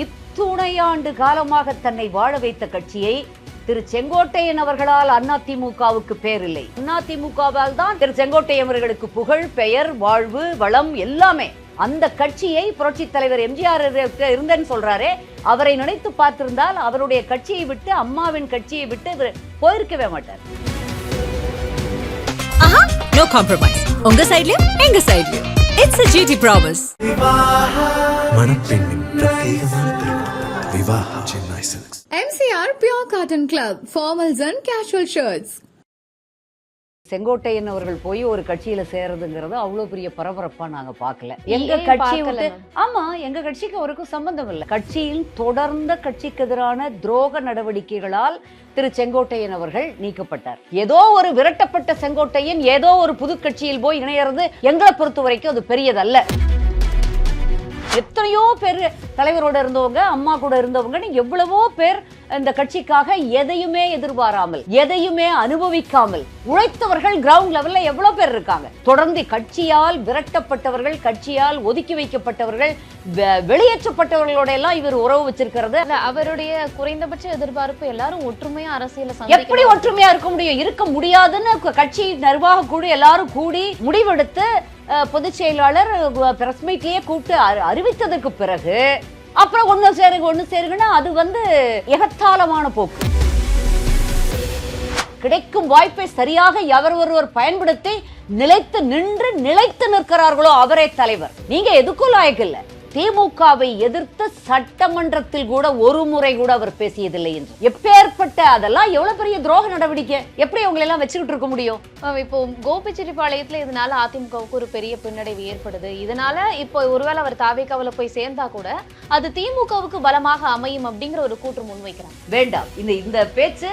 இத்துணையாண்டு காலமாக தன்னை வாழ வைத்த கட்சியை திரு செங்கோட்டையன் அவர்களால் அதிமுகவுக்கு பேர் இல்லை. அதிமுகவால் தான் திரு செங்கோட்டையன் அவர்களுக்கு புகழ், பெயர், வாழ்வு, வளம் எல்லாமே. அந்த கட்சியை புரட்சி தலைவர் எம்ஜிஆர் இருந்தேன்னு சொல்றாரே, அவரை நினைத்து பார்த்திருந்தால் அவருடைய கட்சியை விட்டு, அம்மாவின் கட்சியை விட்டு போயிருக்கவே மாட்டார். No compromise. உங்க சைடுலயும் எங்க சைடுலயும். It's a GT promise. மணப்பெண்ணின் பிரத்யேகமான திருமணம் Vivaha Chennai silks. MCR Pure Cotton Club formals and casual shirts. Sengottaiyan அவர்கள் போய் ஒரு கட்சியில சேர்றதுங்கிறது அவ்வளவு பெரிய பரபரப்பா நாங்க பார்க்கல. எங்க கட்சி விட்டு, ஆமா, எங்க கட்சிக்கு அவருக்கும் சம்பந்தம் இல்லை. கட்சியில் தொடர்ந்த கட்சிக்கு எதிரான துரோக நடவடிக்கைகளால் திரு செங்கோட்டையன் அவர்கள் நீக்கப்பட்டார். ஏதோ ஒரு விரட்டப்பட்ட செங்கோட்டையன் ஏதோ ஒரு புது கட்சியில் போய் இணையறது எங்களை பொறுத்த வரைக்கும் அது பெரியதல்ல. எத்தனையோ பேர் தலைவரோட இருந்தவங்க, அம்மா கூட இருந்தவங்க, எவ்வளவோ பேர் இந்த கட்சிக்காக எதையுமே எதிர்பாராமல், எதையுமே அனுபவிக்காமல் உழைத்தவர்கள் கிரவுண்ட் லெவல்ல எவ்வளவு பேர் இருக்காங்க. தொடர்ந்து கட்சியால் விரட்டப்பட்டவர்கள், கட்சியால் ஒதுக்கி வைக்கப்பட்டவர்கள், வெளியேற்றப்பட்டவர்களோட எல்லாம் இவர் உறவு வச்சிருக்கிறது. அவருடைய குறைந்தபட்ச எதிர்பார்ப்பு எல்லாரும் ஒற்றுமையா அரசியல எப்படி ஒற்றுமையா இருக்க முடியும்? இருக்க முடியாதுன்னு கட்சி நிர்வாக குழு எல்லாரும் கூடி முடிவெடுத்து பொதுச் செயலாளர் பிரஸ் மீட்லயே கூப்பிட்டு அறிவித்ததற்கு பிறகு அப்புறம் ஒண்ணு சேருங்கன்னா அது எகத்தாளமான போக்கு. கிடைக்கும் வாய்ப்பை சரியாக எவர் ஒருவர் பயன்படுத்தி நிலைத்து நிற்கிறார்களோ அவரே தலைவர். நீங்க எதுக்கும் லாயக்கு இல்ல. திமுகவை எதிர்த்து சட்டமன்றத்தில் கூட ஒரு முறை கூட அவர் பேசியதில்லை என்று. எப்பேற்பட்ட அதெல்லாம் எவ்வளவு பெரிய துரோக நடவடிக்கை. எப்படி உங்களை எல்லாம் வச்சுக்கிட்டு இருக்க முடியும்? இப்போ கோபிச்செட்டிப்பாளையத்துல இதனால அதிமுகவுக்கு ஒரு பெரிய பின்னடைவு ஏற்படுது. இதனால இப்போ ஒருவேளை அவர் தாவேக்காவுல போய் சேர்ந்தா கூட அது திமுகவுக்கு பலமாக அமையும் அப்படிங்கிற ஒரு கூற்று முன்வைக்கிறாங்க. வேண்டாம், இந்த பேச்சு.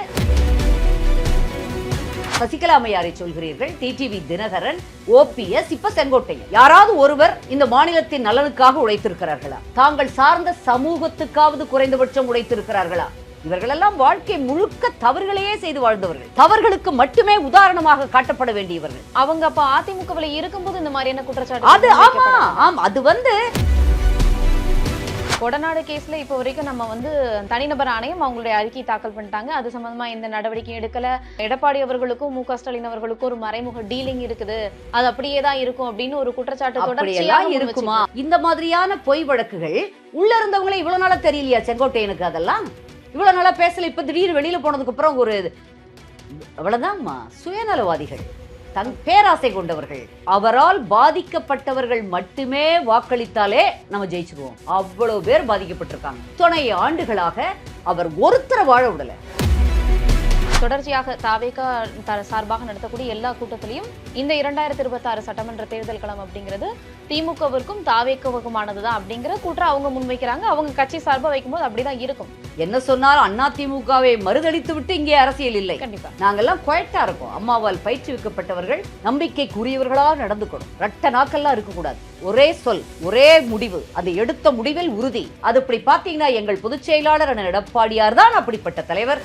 சசிகலா அம்மையாரை சொல்கிறீர்கள், டிடிவி தினகரன், OPS, இப்ப செங்கோட்டையன், யாராவது ஒருவர் இந்த மாநிலத்தின் நலனுக்காக உழைத்திருக்கிறார்களா? தாங்கள் சார்ந்த சமூகத்துக்காவது குறைந்தபட்சம் உழைத்திருக்கிறார்களா? இவர்களெல்லாம் வாழ்க்கை முழுக்க தவறுகளையே செய்து வாழ்ந்தவர்கள், தவறுகளுக்கு மட்டுமே உதாரணமாக காட்டப்பட வேண்டியவர்கள். அவங்க அப்ப அதிமுகவில் இருக்கும்போது இந்த மாதிரியான குற்றச்சாட்டு அது கொடநாடு கேஸ்ல இப்ப வரைக்கும் நம்ம தனிநபர் ஆணையம் அவங்களுடைய அறிக்கை தாக்கல் பண்ணிட்டாங்க. அது சம்பந்தமா எந்த நடவடிக்கை எடுக்கல. எடப்பாடி அவர்களுக்கும் MK ஸ்டாலின் அவர்களுக்கும் ஒரு மறைமுக டீலிங் இருக்குது, அது அப்படியே தான் இருக்கும் அப்படின்னு ஒரு குற்றச்சாட்டு தொடர்ச்சியா இருக்குமா? இந்த மாதிரியான பொய் வழக்குகள் உள்ள இருந்தவங்களே இவ்வளவு நாளா தெரியலையா செங்கோட்டையனுக்கு? அதெல்லாம் இவ்வளவு நாளா பேசல. இப்ப திடீர்னு வெளியில போனதுக்கு அப்புறம் ஒரு அவ்வளவுதான்மா. சுயநலவாதிகள், பேராசை கொண்டவர்கள், அவரால் பாதிக்கப்பட்டவர்கள் மட்டுமே வாக்களித்தாலே நம்ம ஜெயிச்சிருவோம். அவ்வளவு பேர் பாதிக்கப்பட்டிருக்காங்க. துணை ஆண்டுகளாக அவர் ஒருத்தரை வாழ விடல. தொடர்ச்சியாக தாவேகா சார்பாக நடத்தக்கூடிய எல்லா கூட்டத்திலையும் இந்த 2026 சட்டமன்ற தேர்தல் களம் அப்படிங்கிறது திமுகவிற்கும் தாவேகாவுக்குமானதுதான் அப்படிங்கிற கூற்றை அவங்க முன்வைக்கிறாங்க. அவங்க கட்சி சார்பா வைக்கும்போது அப்படிதான் இருக்கும். என்ன சொன்னாலும் அதிமுகவை மறுதளித்து விட்டு இங்கே அரசியல் இல்லை. கண்டிப்பா நாங்கெல்லாம் குவைட்டா இருக்கோம். அம்மாவால் பயிற்றுவிக்கப்பட்டவர்கள், நம்பிக்கைக்குரியவர்களாக நடந்துக்கணும். ரட்ட நாக்கெல்லாம் இருக்கக்கூடாது. ஒரே சொல், ஒரே முடிவு, அது எடுத்த முடிவில் உறுதி. அது இப்படி பாத்தீங்கன்னா எங்கள் பொதுச் செயலாளர் எடப்பாடியார் தான் அப்படிப்பட்ட தலைவர்.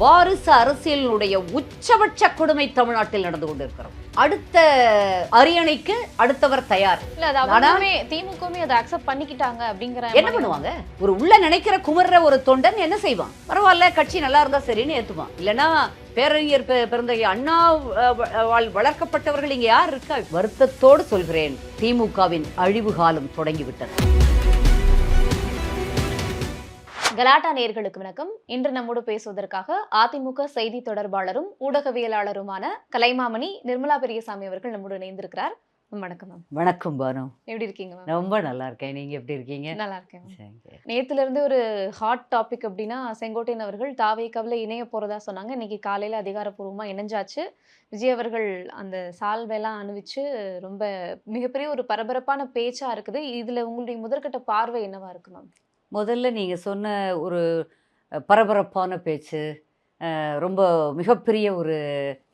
வாரிசு அரசியலுடைய உச்சபட்ச கொடுமை தமிழ்நாட்டில் நடந்து கொண்டிருக்கிறோம். அடுத்த அரியணைக்கு அடுத்தவர் தயார். திமுகவுமே அதை அக்செப்ட் பண்ணிக்கிட்டாங்க அப்படிங்கிற. என்ன பண்ணுவாங்க? ஒரு உள்ள நினைக்கிற குமர்ற ஒரு தொண்டன் என்ன செய்வான்? பரவாயில்ல, கட்சி நல்லா இருந்தா சரின்னு ஏத்துவான். இல்லைன்னா பேரறிஞர் பிறந்த அண்ணா வளர்க்கப்பட்டவர்கள் இங்க யார் இருக்கா? வருத்தத்தோடு சொல்கிறேன், திமுகவின் அழிவு காலம் தொடங்கிவிட்டது. கலாட்டா நேயர்களுக்கு வணக்கம். இன்று நம்மோடு பேசுவதற்காக அதிமுக செய்தி தொடர்பாளரும் ஊடகவியலாளருமான கலைமாமணி நிர்மலா பெரியசாமி அவர்கள் நம்மோடு இணைந்திருக்கிறார். வணக்கம் மேம். வணக்கம் பானு. எப்படி இருக்கீங்க? ரொம்ப நல்லா இருக்கேன். நீங்க எப்படி இருக்கீங்க? நல்லா இருக்கேன். நேத்துல இருந்து ஒரு ஹாட் டாபிக் அப்படின்னா செங்கோட்டையன் அவர்கள் தாவேகாவில் இணைய போறதா சொன்னாங்க. இன்னைக்கு காலையில அதிகாரப்பூர்வமா இணைஞ்சாச்சு. விஜய் அவர்கள் அந்த சால்வெல்லாம் அணிவிச்சு ரொம்ப மிகப்பெரிய ஒரு பரபரப்பான பேச்சா இருக்குது. இதுல உங்களுடைய முதற்கட்ட பார்வை என்னவா இருக்கு மேம்? முதல்ல நீங்கள் சொன்ன ஒரு பரபரப்பான பேச்சு, ரொம்ப மிகப்பெரிய ஒரு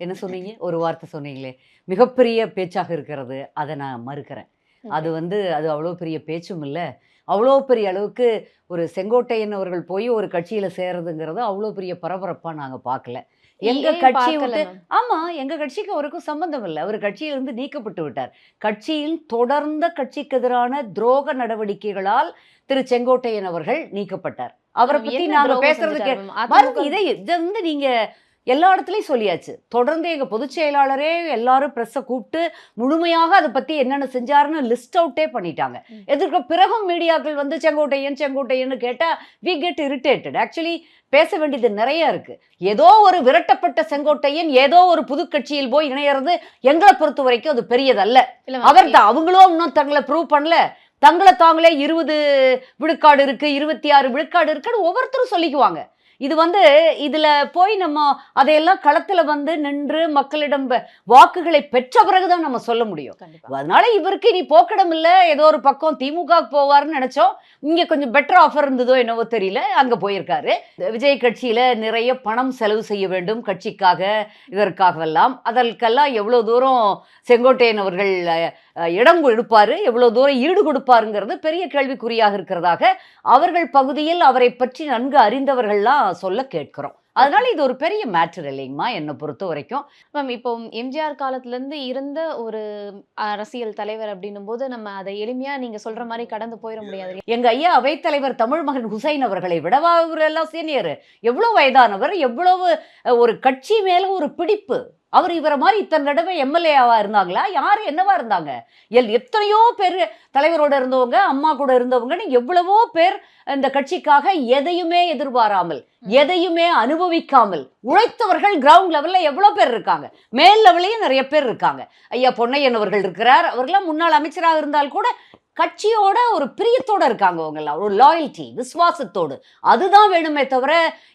என்ன சொன்னீங்க, ஒரு வார்த்தை சொன்னீங்களே, மிகப்பெரிய பேச்சாக இருக்கிறது. அதை நான் மறுக்கிறேன். அது அது அவ்வளோ பெரிய பேச்சும் இல்லை. அவ்வளோ பெரிய அளவுக்கு ஒரு செங்கோட்டையன் அவர்கள் போய் ஒரு கட்சியில் சேர்றதுங்கிறது அவ்வளோ பெரிய பரபரப்பாக நாங்கள் பார்க்கல. எங்க கட்சி விட்டு, ஆமா, எங்க கட்சிக்கு அவருக்கும் சம்பந்தம் இல்லை. அவர் கட்சியிலிருந்து நீக்கப்பட்டு விட்டார். கட்சியில் தொடர்ந்த கட்சிக்கு எதிரான துரோக நடவடிக்கைகளால் திரு செங்கோட்டையன் அவர்கள் நீக்கப்பட்டார். அவரை மேம், பத்தி என்ன நாங்க துரோகம் பேசுறதுக்கு செஞ்சுட்டாரு மேம்? பாருங்க, அதிமுக இதை வந்து நீங்க எல்லா இடத்துலயும் சொல்லியாச்சு. தொடர்ந்து எங்க பொதுச் செயலாளரே எல்லாரும் பிரஸ்ஸை கூப்பிட்டு முழுமையாக அதை பத்தி என்னென்ன செஞ்சாருன்னு லிஸ்ட் அவுட்டே பண்ணிட்டாங்க. எதிர்க்க பிறகும் மீடியாக்கள் வந்து செங்கோட்டையன் கேட்டா வி கெட் இரிட்டேட்டட். ஆக்சுவலி பேச வேண்டியது நிறைய இருக்கு. ஏதோ ஒரு விரட்டப்பட்ட செங்கோட்டையன் ஏதோ ஒரு புது கட்சியில் போய் இணையறது எங்களை பொறுத்த வரைக்கும் அது பெரியதல்ல. இல்ல மேம், அவர் தான் அவங்களும் இன்னும் தங்களை ப்ரூவ் பண்ணல. தங்களை தாங்களே 20 விழுக்காடு இருக்கு, 26 விழுக்காடு இருக்குன்னு ஒவ்வொருத்தரும் சொல்லிக்குவாங்க. இது வந்து இதுல போய் நம்ம அதையெல்லாம் களத்துல வந்து நின்று மக்களிடம் வாக்குகளை பெற்ற பிறகுதான் நம்ம சொல்ல முடியும். கண்டிப்பா. அதனால இவருக்கு இனி போக்கிடம் இல்ல, ஏதோ ஒரு பக்கம் திமுக போவாருன்னு நினைச்சோம். இங்க கொஞ்சம் பெட்டர் ஆஃபர் இருந்ததோ என்னவோ தெரியல, அங்க போயிருக்காரு. விஜய் கட்சியில நிறைய பணம் செலவு செய்ய வேண்டும் கட்சிக்காக, இதற்காகவெல்லாம். அதற்கெல்லாம் எவ்வளவு தூரம் செங்கோட்டையன் அவர்கள் இடம் எடுப்பாரு, எவ்வளவு தூரம் ஈடு கொடுப்பாருங்கிறது பெரிய கேள்விக்குறியாக இருக்கிறதாக அவர்கள் பகுதியில் அவரை பற்றி நன்கு அறிந்தவர்கள்லாம் சொல்ல கேட்கிறோம். அதனால இது ஒரு பெரிய மேட்டர் இல்லைங்கம்மா என்னை பொறுத்த வரைக்கும். மேம், இப்போ எம்ஜிஆர் காலத்துல இருந்து இருந்த ஒரு அரசியல் தலைவர் அப்படின்னும் போது நம்ம அதை எளிமையா நீங்க சொல்ற மாதிரி கடந்து போயிட முடியாது. எங்க ஐயா அவைத்தலைவர் தமிழ் மகன் ஹுசைன் அவர்களை விடவா இவரெல்லாம் சீனியர்? எவ்வளவு வயதானவர், எவ்வளவு ஒரு கட்சி மேல ஒரு பிடிப்பு. அவர் இவரை மாதிரி இத்தனை தடவை எம்எல்ஏவா இருந்தாங்களா? யாரு என்னவா இருந்தாங்க? எத்தனையோ பேர் தலைவரோட இருந்தவங்க, அம்மா கூட இருந்தவங்கன்னு எவ்வளவோ பேர் இந்த கட்சிக்காக எதையுமே எதிர்பாராமல், எதையுமே அனுபவிக்காமல் உழைத்தவர்கள் கிரவுண்ட் லெவல்ல எவ்வளவு பேர் இருக்காங்க. மேல் லெவலையும் நிறைய பேர் இருக்காங்க. ஐயா பொன்னையன் அவர்கள் இருக்கிறார். அவர்களாம் முன்னாள் அமைச்சராக இருந்தால் கூட கட்சியோட ஒரு பிரியத்தோட இருக்காங்க. அவங்கெல்லாம் ஒரு லாயல்ட்டி, விசுவாசத்தோடு. அதுதான் வேணுமே தவிர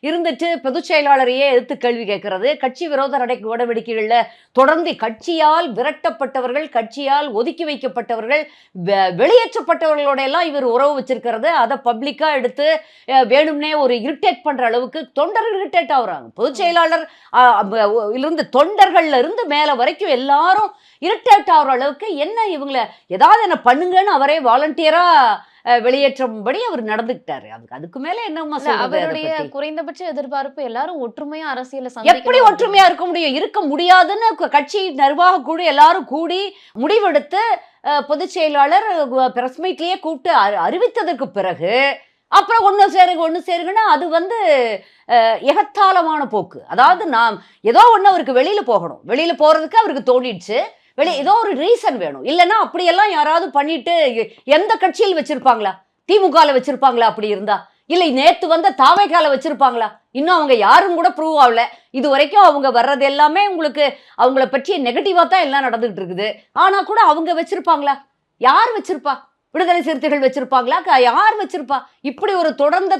இருந்துட்டு பொதுச் செயலாளரையே எதிர்த்து கேள்வி கேட்கறது, கட்சி விரோத நடவடிக்கைகள்ல தொடர்ந்து கட்சியால் விரட்டப்பட்டவர்கள், கட்சியால் ஒதுக்கி வைக்கப்பட்டவர்கள், வெளியேற்றப்பட்டவர்களோட எல்லாம் இவர் உறவு வச்சிருக்கிறது, அதை பப்ளிக்கா எடுத்து வேணும்னே ஒரு இரிட்டேட் பண்ற அளவுக்கு தொண்டர்கள் இரிட்டேட் ஆகுறாங்க. பொதுச் செயலாளர் இருந்து தொண்டர்கள்ல இருந்து மேல வரைக்கும் எல்லாரும் இரிட்டேட் ஆகிற அளவுக்கு என்ன இவங்களை ஏதாவது என்ன பண்ணுங்கன்னு அவரே வாலண்டியரா வெளியேற்றும்படி அவர் நடந்துக்கிட்டாரு. அதுக்கு மேல என்னமா சொல்றது? அவருடைய குறைந்தபட்ச எதிர்பார்ப்பு எல்லாரும் ஒற்றுமையா அரசியல எப்படி ஒற்றுமையா இருக்க முடியும்? இருக்க முடியாதுன்னு கட்சி நிர்வாக குழு எல்லாரும் கூடி முடிவெடுத்து பொதுச் செயலாளர் பிரஸ் மீட்லயே கூப்பிட்டு அறிவித்ததற்கு பிறகு அப்புறம் ஒன்று சேருங்கன்னா அது வந்து எகத்தாளமான போக்கு. அதாவது நாம் ஏதோ ஒன்று அவருக்கு வெளியில போகணும், வெளியில போறதுக்கு அவருக்கு தோணிடுச்சு, ஏதோ ஒரு ரீசன் வேணும். இல்லைன்னா அப்படியெல்லாம் யாராவது பண்ணிட்டு எந்த கட்சியில் வச்சிருப்பாங்களா? திமுகல வச்சிருப்பாங்களா? அப்படி இருந்தா இல்லை நேத்து வந்த தாவைக்கால வச்சிருப்பாங்களா? இன்னும் அவங்க யாரும் கூட ப்ரூவ் ஆகல. இது வரைக்கும் அவங்க வர்றது எல்லாமே உங்களுக்கு அவங்கள பற்றி நெகட்டிவா தான் எல்லாம் நடந்துகிட்டு இருக்குது. ஆனா கூட அவங்க வச்சிருப்பாங்களா? யார் வச்சிருப்பா? விடுதலை சிறுத்தைகள் வச்சிருப்பாங்களா? யார் வச்சிருப்பா? இப்படி ஒரு தொடர்ந்த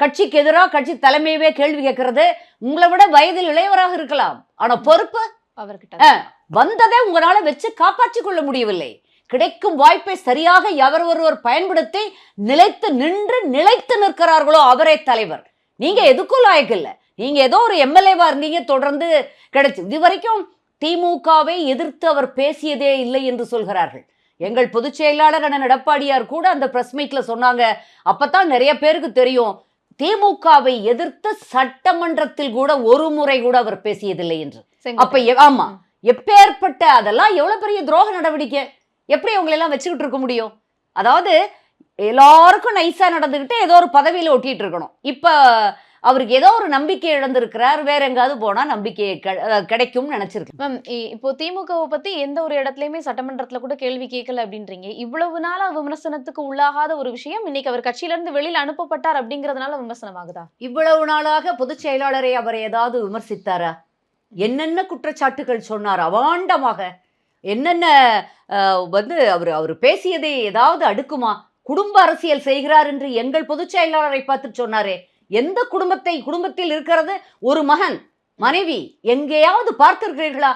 கட்சிக்கு எதிராக கட்சி தலைமையவே கேள்வி கேட்கறது. உங்களை விட வயதில் இளையவராக இருக்கலாம், ஆனா பொறுப்பு அவர்கிட்ட வந்ததை உங்களால வச்சு காப்பாற்றிக் கொள்ள முடியவில்லை. கிடைக்கும் வாய்ப்பை சரியாக எவர் ஒருவர் பயன்படுத்தி நிலைத்து நிற்கிறார்களோ அவரே தலைவர். நீங்க எதுக்கும் லாயக்கு இல்லை. நீங்க ஏதோ ஒரு எம்எல்ஏவா இருந்தீங்க, தொடர்ந்து கிடைச்சு. இதுவரைக்கும் திமுகவை எதிர்த்து அவர் பேசியதே இல்லை என்று சொல்கிறார்கள். எங்கள் பொதுச் செயலாளர் அண்ணன் எடப்பாடியார் கூட அந்த பிரஸ் மீட்ல சொன்னாங்க. அப்பதான் நிறைய பேருக்கு தெரியும் திமுகவை எதிர்த்து சட்டமன்றத்தில் கூட ஒரு முறை கூட அவர் பேசியதில்லை என்று. அப்ப ஆமா, எப்பேற்பட்ட அதெல்லாம் எவ்வளவு பெரிய துரோக நடவடிக்கை. எப்படி அவங்களை எல்லாம் வச்சுக்கிட்டு இருக்க முடியும்? அதாவது எல்லாருக்கும் நைஸா நடந்துகிட்டு ஏதோ ஒரு பதவியில ஒட்டிட்டு இருக்கணும். இப்ப அவருக்கு ஏதோ ஒரு நம்பிக்கை இழந்திருக்கிறார். வேற எங்காவது போனா நம்பிக்கை கிடைக்கும் நினைச்சிருக்கு. மேம், இப்போ திமுகவை பத்தி எந்த ஒரு இடத்துலயுமே சட்டமன்றத்துல கூட கேள்வி கேட்கல அப்படின்றீங்க. இவ்வளவு நாளா விமர்சனத்துக்கு உள்ளாகாத ஒரு விஷயம் இன்னைக்கு அவர் கட்சியில இருந்து வெளியில அனுப்பப்பட்டார் அப்படிங்கறதுனால விமர்சனம் ஆகுதா? இவ்வளவு நாளாக பொதுச் செயலாளரை அவர் ஏதாவது விமர்சித்தாரா? என்னென்ன குற்றச்சாட்டுகள் சொன்னார் அவாண்டமாக? என்னென்ன வந்து அவர் பேசியதை ஏதாவது அடுக்குமா? குடும்ப அரசியல் செய்கிறார் என்று எங்கள் பொதுச் செயலாளரை பார்த்து சொன்னாரே. எந்த குடும்பத்தில் இருக்கிறது ஒரு மகன் மனைவி எங்கேயாவது பார்த்திருக்கிறீர்களா?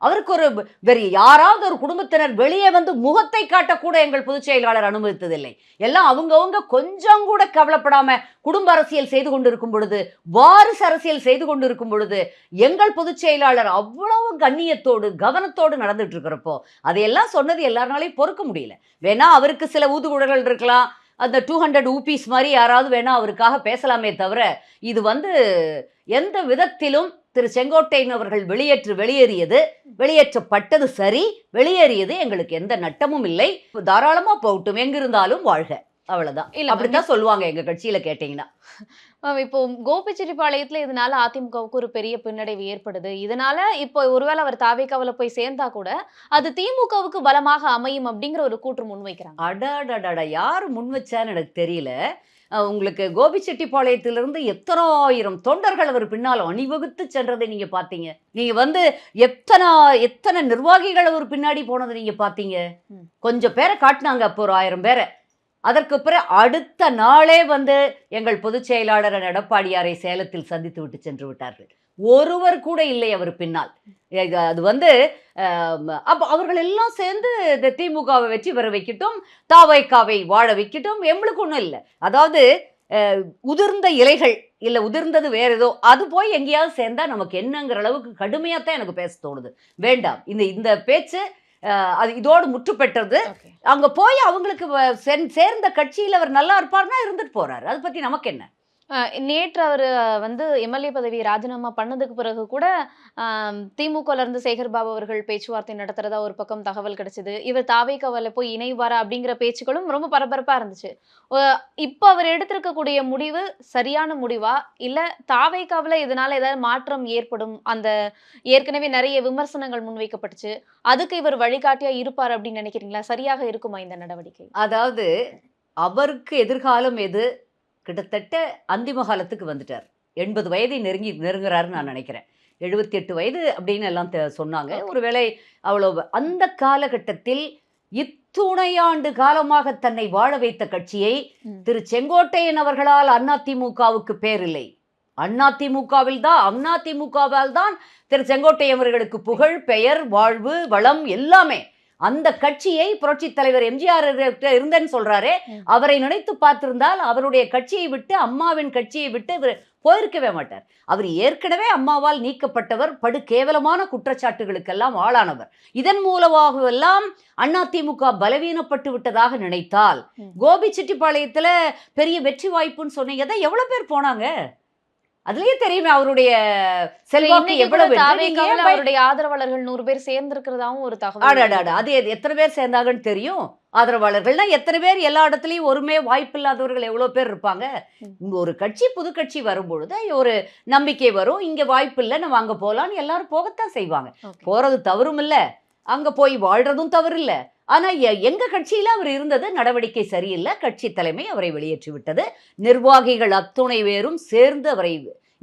அவருக்கு ஒரு வேறு யாராவது ஒரு குடும்பத்தினர் வெளியே வந்து முகத்தை காட்டக்கூட எங்கள் பொதுச் செயலாளர் அனுமதித்ததில்லை. எல்லாம் அவங்கவுங்க கொஞ்சம் கூட கவலைப்படாம குடும்ப அரசியல் செய்து கொண்டிருக்கும் பொழுது, வாரிசு அரசியல் செய்து கொண்டிருக்கும் பொழுது எங்கள் பொதுச் செயலாளர் அவ்வளவு கண்ணியத்தோடு கவனத்தோடு நடந்துட்டு இருக்கிறப்போ அதையெல்லாம் சொன்னது எல்லாருனாலையும் பொறுக்க முடியல. வேணா அவருக்கு சில ஊதுகுழல்கள் இருக்கலாம், அந்த 200 ஊபிஸ் மாதிரி யாராவது வேணா அவருக்காக பேசலாமே தவிர இது வந்து எந்த விதத்திலும் திரு செங்கோட்டையன் அவர்கள் வெளியேற்றப்பட்டது சரி, வெளியேறியது எங்களுக்கு எந்த நட்டமும் இல்லை. தாராளமா போகட்டும், எங்கிருந்தாலும் வாழ்க. அவ்வளவுதான். இல்ல மேம், அப்படித்தான் சொல்லுவாங்க எங்க கட்சியில கேட்டீங்கன்னா. இப்போ கோபிச்செட்டிப்பாளையத்துல இதனால அதிமுகவுக்கு ஒரு பெரிய பின்னடைவு ஏற்படுது. இதனால இப்போ ஒருவேளை அவர் தாவேக்காவுல போய் சேர்ந்தா கூட அது திமுகவுக்கு பலமாக அமையும் அப்படிங்கிற ஒரு கூற்று முன்வைக்கிறாங்க. அடாடடடா, யார் முன் வச்சான்னு எனக்கு தெரியல. உங்களுக்கு கோபிச்செட்டிப்பாளையத்திலிருந்து எத்தனாயிரம் தொண்டர்கள் அவர் பின்னால் அணிவகுத்து சென்றதை நீங்க பார்த்தீங்க. நீங்க வந்து எத்தனை நிர்வாகிகள் அவர் பின்னாடி போனதை நீங்க பார்த்தீங்க. கொஞ்சம் பேரை காட்டினாங்க, அப்போ ஒரு 1000 பேரை. அதற்கு பிறகு அடுத்த நாளே வந்து எங்கள் பொதுச் செயலாளர் எடப்பாடியாரை சேலத்தில் சந்தித்து விட்டு சென்று விட்டார்கள். ஒருவர் கூட இல்லை அவர் பின்னால். அது வந்து அப்போ அவர்கள் எல்லாம் சேர்ந்து இந்த திமுகவை வெற்றி பெற வைக்கட்டும், தாவைக்காவை வாழ வைக்கட்டும், எங்களுக்கு ஒன்றும் இல்லை. அதாவது உதிர்ந்த இலைகள் இல்லை, உதிர்ந்தது வேற ஏதோ, அது போய் எங்கேயாவது சேர்ந்தா நமக்கு என்னங்கிற அளவுக்கு கடுமையாக தான் எனக்கு பேச தோணுது. வேண்டாம், இந்த பேச்சு அது இதோடு முற்று பெற்றது. அங்க போய் அவங்களுக்கு சேர்ந்த கட்சியில் அவர் நல்லா இருப்பார்னா இருந்துட்டு போறாரு, அதை பத்தி நமக்கு என்ன. நேற்று அவர் வந்து எம்எல்ஏ பதவியை ராஜினாமா பண்ணதுக்கு பிறகு கூட திமுகல இருந்து சேகர் பாபு அவர்கள் பேச்சுவார்த்தை நடத்துறதா ஒரு பக்கம் தகவல் கிடைச்சது. இவர் தாவேக்காவுல போய் இணைவாரா அப்படிங்கிற பேச்சுக்களும் ரொம்ப பரபரப்பா இருந்துச்சு. இப்போ அவர் எடுத்திருக்கக்கூடிய முடிவு சரியான முடிவா, இல்ல தாவேக்காவுல இதனால ஏதாவது மாற்றம் ஏற்படும், அந்த ஏற்கனவே நிறைய விமர்சனங்கள் முன்வைக்கப்பட்டுச்சு, அதுக்கு இவர் வழிகாட்டியா இருப்பார் அப்படின்னு நினைக்கிறீங்களா? சரியாக இருக்குமா இந்த நடவடிக்கை? அதாவது அவருக்கு எதிர்காலம் எது, கிட்டத்தட்ட அந்திம காலத்துக்கு வந்துட்டார். 80 வயதை நெருங்குறாருன்னு நான் நினைக்கிறேன். 78 வயது அப்படின்னு எல்லாம் சொன்னாங்க. ஒருவேளை அவ்வளவு அந்த காலகட்டத்தில் இத்துணையாண்டு காலமாக தன்னை வாழ வைத்த கட்சியை திரு செங்கோட்டையன் அவர்களால் அதிமுகவுக்கு பேரில்லை. அதிமுகவால் தான் திரு செங்கோட்டையன் அவர்களுக்கு புகழ், பெயர், வாழ்வு, வளம் எல்லாமே. அந்த கட்சியை புரட்சி தலைவர் எம்ஜிஆர் இருந்தேன்னு சொல்றாரே, அவரை நினைத்து பார்த்திருந்தால் அவருடைய கட்சியை விட்டு, அம்மாவின் கட்சியை விட்டு இவர் போயிருக்கவே மாட்டார். அவர் ஏற்கனவே அம்மாவால் நீக்கப்பட்டவர், படு கேவலமான குற்றச்சாட்டுகளுக்கெல்லாம் ஆளானவர். இதன் மூலமாக எல்லாம் அதிமுக பலவீனப்பட்டு விட்டதாக நினைத்தால், கோபிச்செட்டிப்பாளையத்துல பெரிய வெற்றி வாய்ப்புன்னு சொன்னீங்க, எவ்வளவு பேர் போனாங்க? அதுலயே தெரியுமே அவருடைய செல்வாக்கு எவ்வளவு. அவருடைய ஆதரவாளர்கள் 100 பேர் சேர்ந்திருக்கிறதாவும் ஒரு தகவல். அது எத்தனை பேர் சேர்ந்தாங்கன்னு தெரியும். ஆதரவாளர்கள்னா எத்தனை பேர்? எல்லா இடத்துலயும் ஒருமே வாய்ப்பு இல்லாதவர்கள் எவ்வளவு பேர் இருப்பாங்க. ஒரு கட்சி புது கட்சி வரும்பொழுது ஒரு நம்பிக்கை வரும், இங்க வாய்ப்பு இல்லை நம்ம அங்க போலான்னு எல்லாரும் போகத்தான் செய்வாங்க. போறது தவறும் இல்லை, அங்க போய் வாழ்றதும் தவறு இல்லை. ஆனா எங்க கட்சியில அவர் இருந்தது நடவடிக்கை சரியில்லை. கட்சி தலைமை அவரை வெளியேற்றி விட்டது. நிர்வாகிகள் அத்துணை பேரும் சேர்ந்து அவரை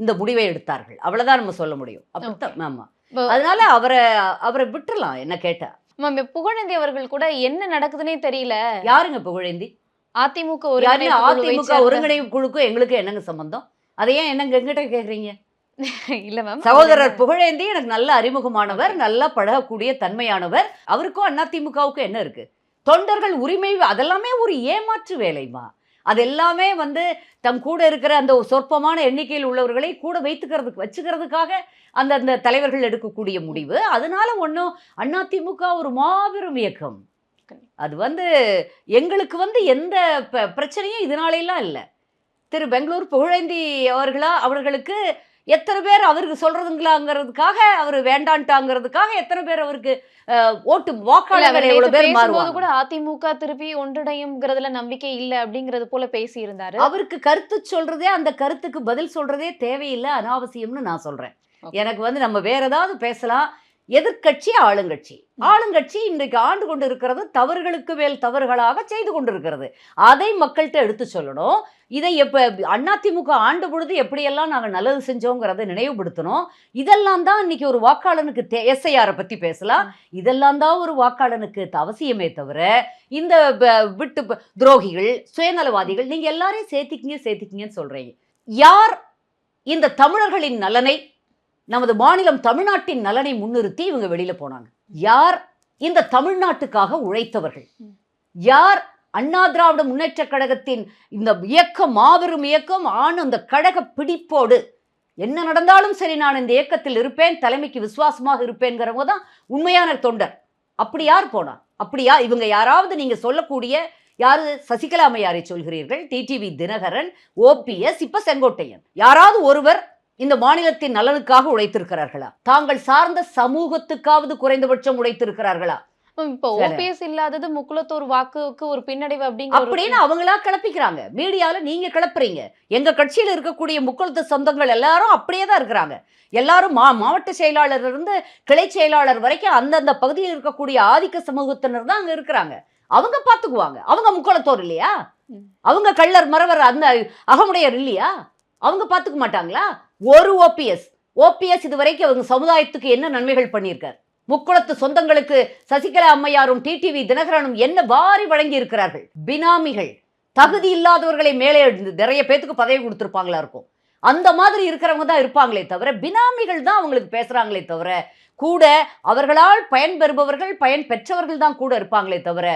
இந்த முடிவை எடுத்தார்கள். அவ்வளவுதான் நம்ம சொல்ல முடியும். அப்படித்தான். ஆமா, அதனால அவரை விட்டுறலாம் என்ன கேட்டா. புகழேந்தி அவர்கள் கூட என்ன நடக்குதுன்னே தெரியல. யாருங்க புகழேந்தி? அதிமுக ஒருங்கிணைப்பு குழுக்கும் எங்களுக்கு என்னங்க சம்பந்தம்? அதை ஏன் என்னங்க எங்கிட்ட கேக்குறீங்க? இல்ல மேம், சகோதரர் புகழேந்தி எனக்கு நல்ல அறிமுகமானவர், நல்லா பழகக்கூடிய தன்மையானவர். அவருக்கும் அதிமுகவுக்கும் என்ன இருக்கு? தொண்டர்கள் உரிமை அதெல்லாமே ஒரு ஏமாற்று வேலைமா. அதெல்லாமே வந்து தம் கூட இருக்கிற அந்த சொற்பமான எண்ணிக்கையில் உள்ளவர்களை கூட வச்சுக்கிறதுக்காக அந்த தலைவர்கள் எடுக்கக்கூடிய முடிவு. அதனால ஒன்றும் அதிமுக ஒரு மாபெரும் இயக்கம். அது வந்து எங்களுக்கு வந்து எந்த பிரச்சனையும் இதனாலெல்லாம் இல்லை. திரு பெங்களூர் புகழேந்தி அவர்களுக்கு எத்தனை பேர் அவருக்கு சொல்றதுங்களாங்கிறதுக்காக, அவர் வேண்டான்ட்டாங்கிறதுக்காக எத்தனை பேர் அவருக்கு வாக்காளர்கள் எவ்வளவு பேர் மாறுவாங்க. கூட அதிமுக திருப்பி ஒன்றிணையும்ங்கிறதுல நம்பிக்கை இல்லை அப்படிங்கிறது போல பேசி இருந்தாரு. அவருக்கு கருத்து சொல்றதே, அந்த கருத்துக்கு பதில் சொல்றதே தேவையில்லை, அனாவசியம்னு நான் சொல்றேன். எனக்கு வந்து நம்ம வேற ஏதாவது பேசலாம். எதிர்கட்சி ஆளுங்கட்சி இன்றைக்கு ஆண்டு கொண்டு இருக்கிறது தவறுகளுக்கு மேல் தவறுகளாக செய்து கொண்டிருக்கிறது. அதை மக்கள்கிட்ட எடுத்து சொல்லணும். இதை அதிமுக ஆண்டு பொழுது எப்படியெல்லாம் நாங்கள் நல்லது செஞ்சோங்கிறத நினைவுபடுத்தணும். இதெல்லாம் தான் இன்னைக்கு ஒரு வாக்காளனுக்கு எஸ்ஐஆரை பத்தி பேசலாம். இதெல்லாம் தான் ஒரு வாக்காளனுக்கு அவசியமே தவிர இந்த விட்டு துரோகிகள், சுயநலவாதிகள், நீங்க எல்லாரையும் சேர்த்திக்கிங்கன்னு சொல்றீங்க. யார் இந்த தமிழர்களின் நலனை, நமது மாநிலம் தமிழ்நாட்டின் நலனை முன்னிறுத்தி இவங்க வெளியில போனாங்க? யார் இந்த தமிழ்நாட்டுக்காக உழைத்தவர்கள்? யார் அண்ணா திராவிட முன்னேற்ற கழகத்தின் இந்த இயக்கம், மாபெரும் இயக்கம், அந்த கழக பிடிப்போடு என்ன நடந்தாலும் சரி நான் இந்த இயக்கத்தில் இருப்பேன், தலைமைக்கு விசுவாசமாக இருப்பேன்கிறவங்க தான் உண்மையான தொண்டர். அப்படி யார் போனா? அப்படியா இவங்க யாராவது நீங்க சொல்லக்கூடிய யாரு? சசிகலா அம்மையாரை சொல்கிறீர்கள், டிடிவி தினகரன், ஓபிஎஸ், இப்ப செங்கோட்டையன், யாராவது ஒருவர் இந்த மாநிலத்தின் நலனுக்காக உழைத்திருக்கிறார்களா? தாங்கள் சார்ந்த சமூகத்துக்காவது குறைந்தபட்சம் உழைத்திருக்கிறார்களா? இப்போ சரி. ஓபிஎஸ் இல்லாதது முக்குளத்தூர் வாக்குக்கு ஒரு பின்னடைவு அப்படிங்கிற அப்படின்னு அவங்களா கிளப்பிக்கிறாங்க. மீடியால நீங்க கிளப்புறீங்க. எங்க கட்சியில இருக்கக்கூடிய முக்குளத்து சொந்தங்கள் எல்லாரும் அப்படியே தான் இருக்கிறாங்க. எல்லாரும் மாவட்ட செயலாளர் இருந்து கிளை செயலாளர் வரைக்கும் அந்தந்த பகுதியில் இருக்கக்கூடிய ஆதிக்க சமூகத்தினர் தான் அங்க இருக்கிறாங்க. அவங்க பாத்துக்குவாங்க. அவங்க முக்குளத்தோர் இல்லையா? அவங்க கள்ளர் மறவர் அந்த அகமுடையர் இல்லையா? அவங்க பாத்துக்க மாட்டாங்களா? ஒரு ஓபிஎஸ் இது வரைக்கும் அவங்க சமுதாயத்துக்கு என்ன நன்மைகள் பண்ணியிருக்கார்? முக்குளத்து சொந்தங்களுக்கு சசிகலா அம்மையாரும் டிடிவி தினகரனும் என்ன வாரி வழங்கி இருக்கிறார்கள்? பினாமிகள், தகுதி இல்லாதவர்களை மேலே நிறைய பேத்துக்கு பதவி கொடுத்துருப்பாங்களா இருக்கும். அந்த மாதிரி இருக்கிறவங்க தான் இருப்பாங்களே தவிர பினாமிகள் தான் அவங்களுக்கு பேசுறாங்களே தவிர கூட அவர்களால் பயன் பெறுபவர்கள் பயன் பெற்றவர்கள் தான் கூட இருப்பாங்களே தவிர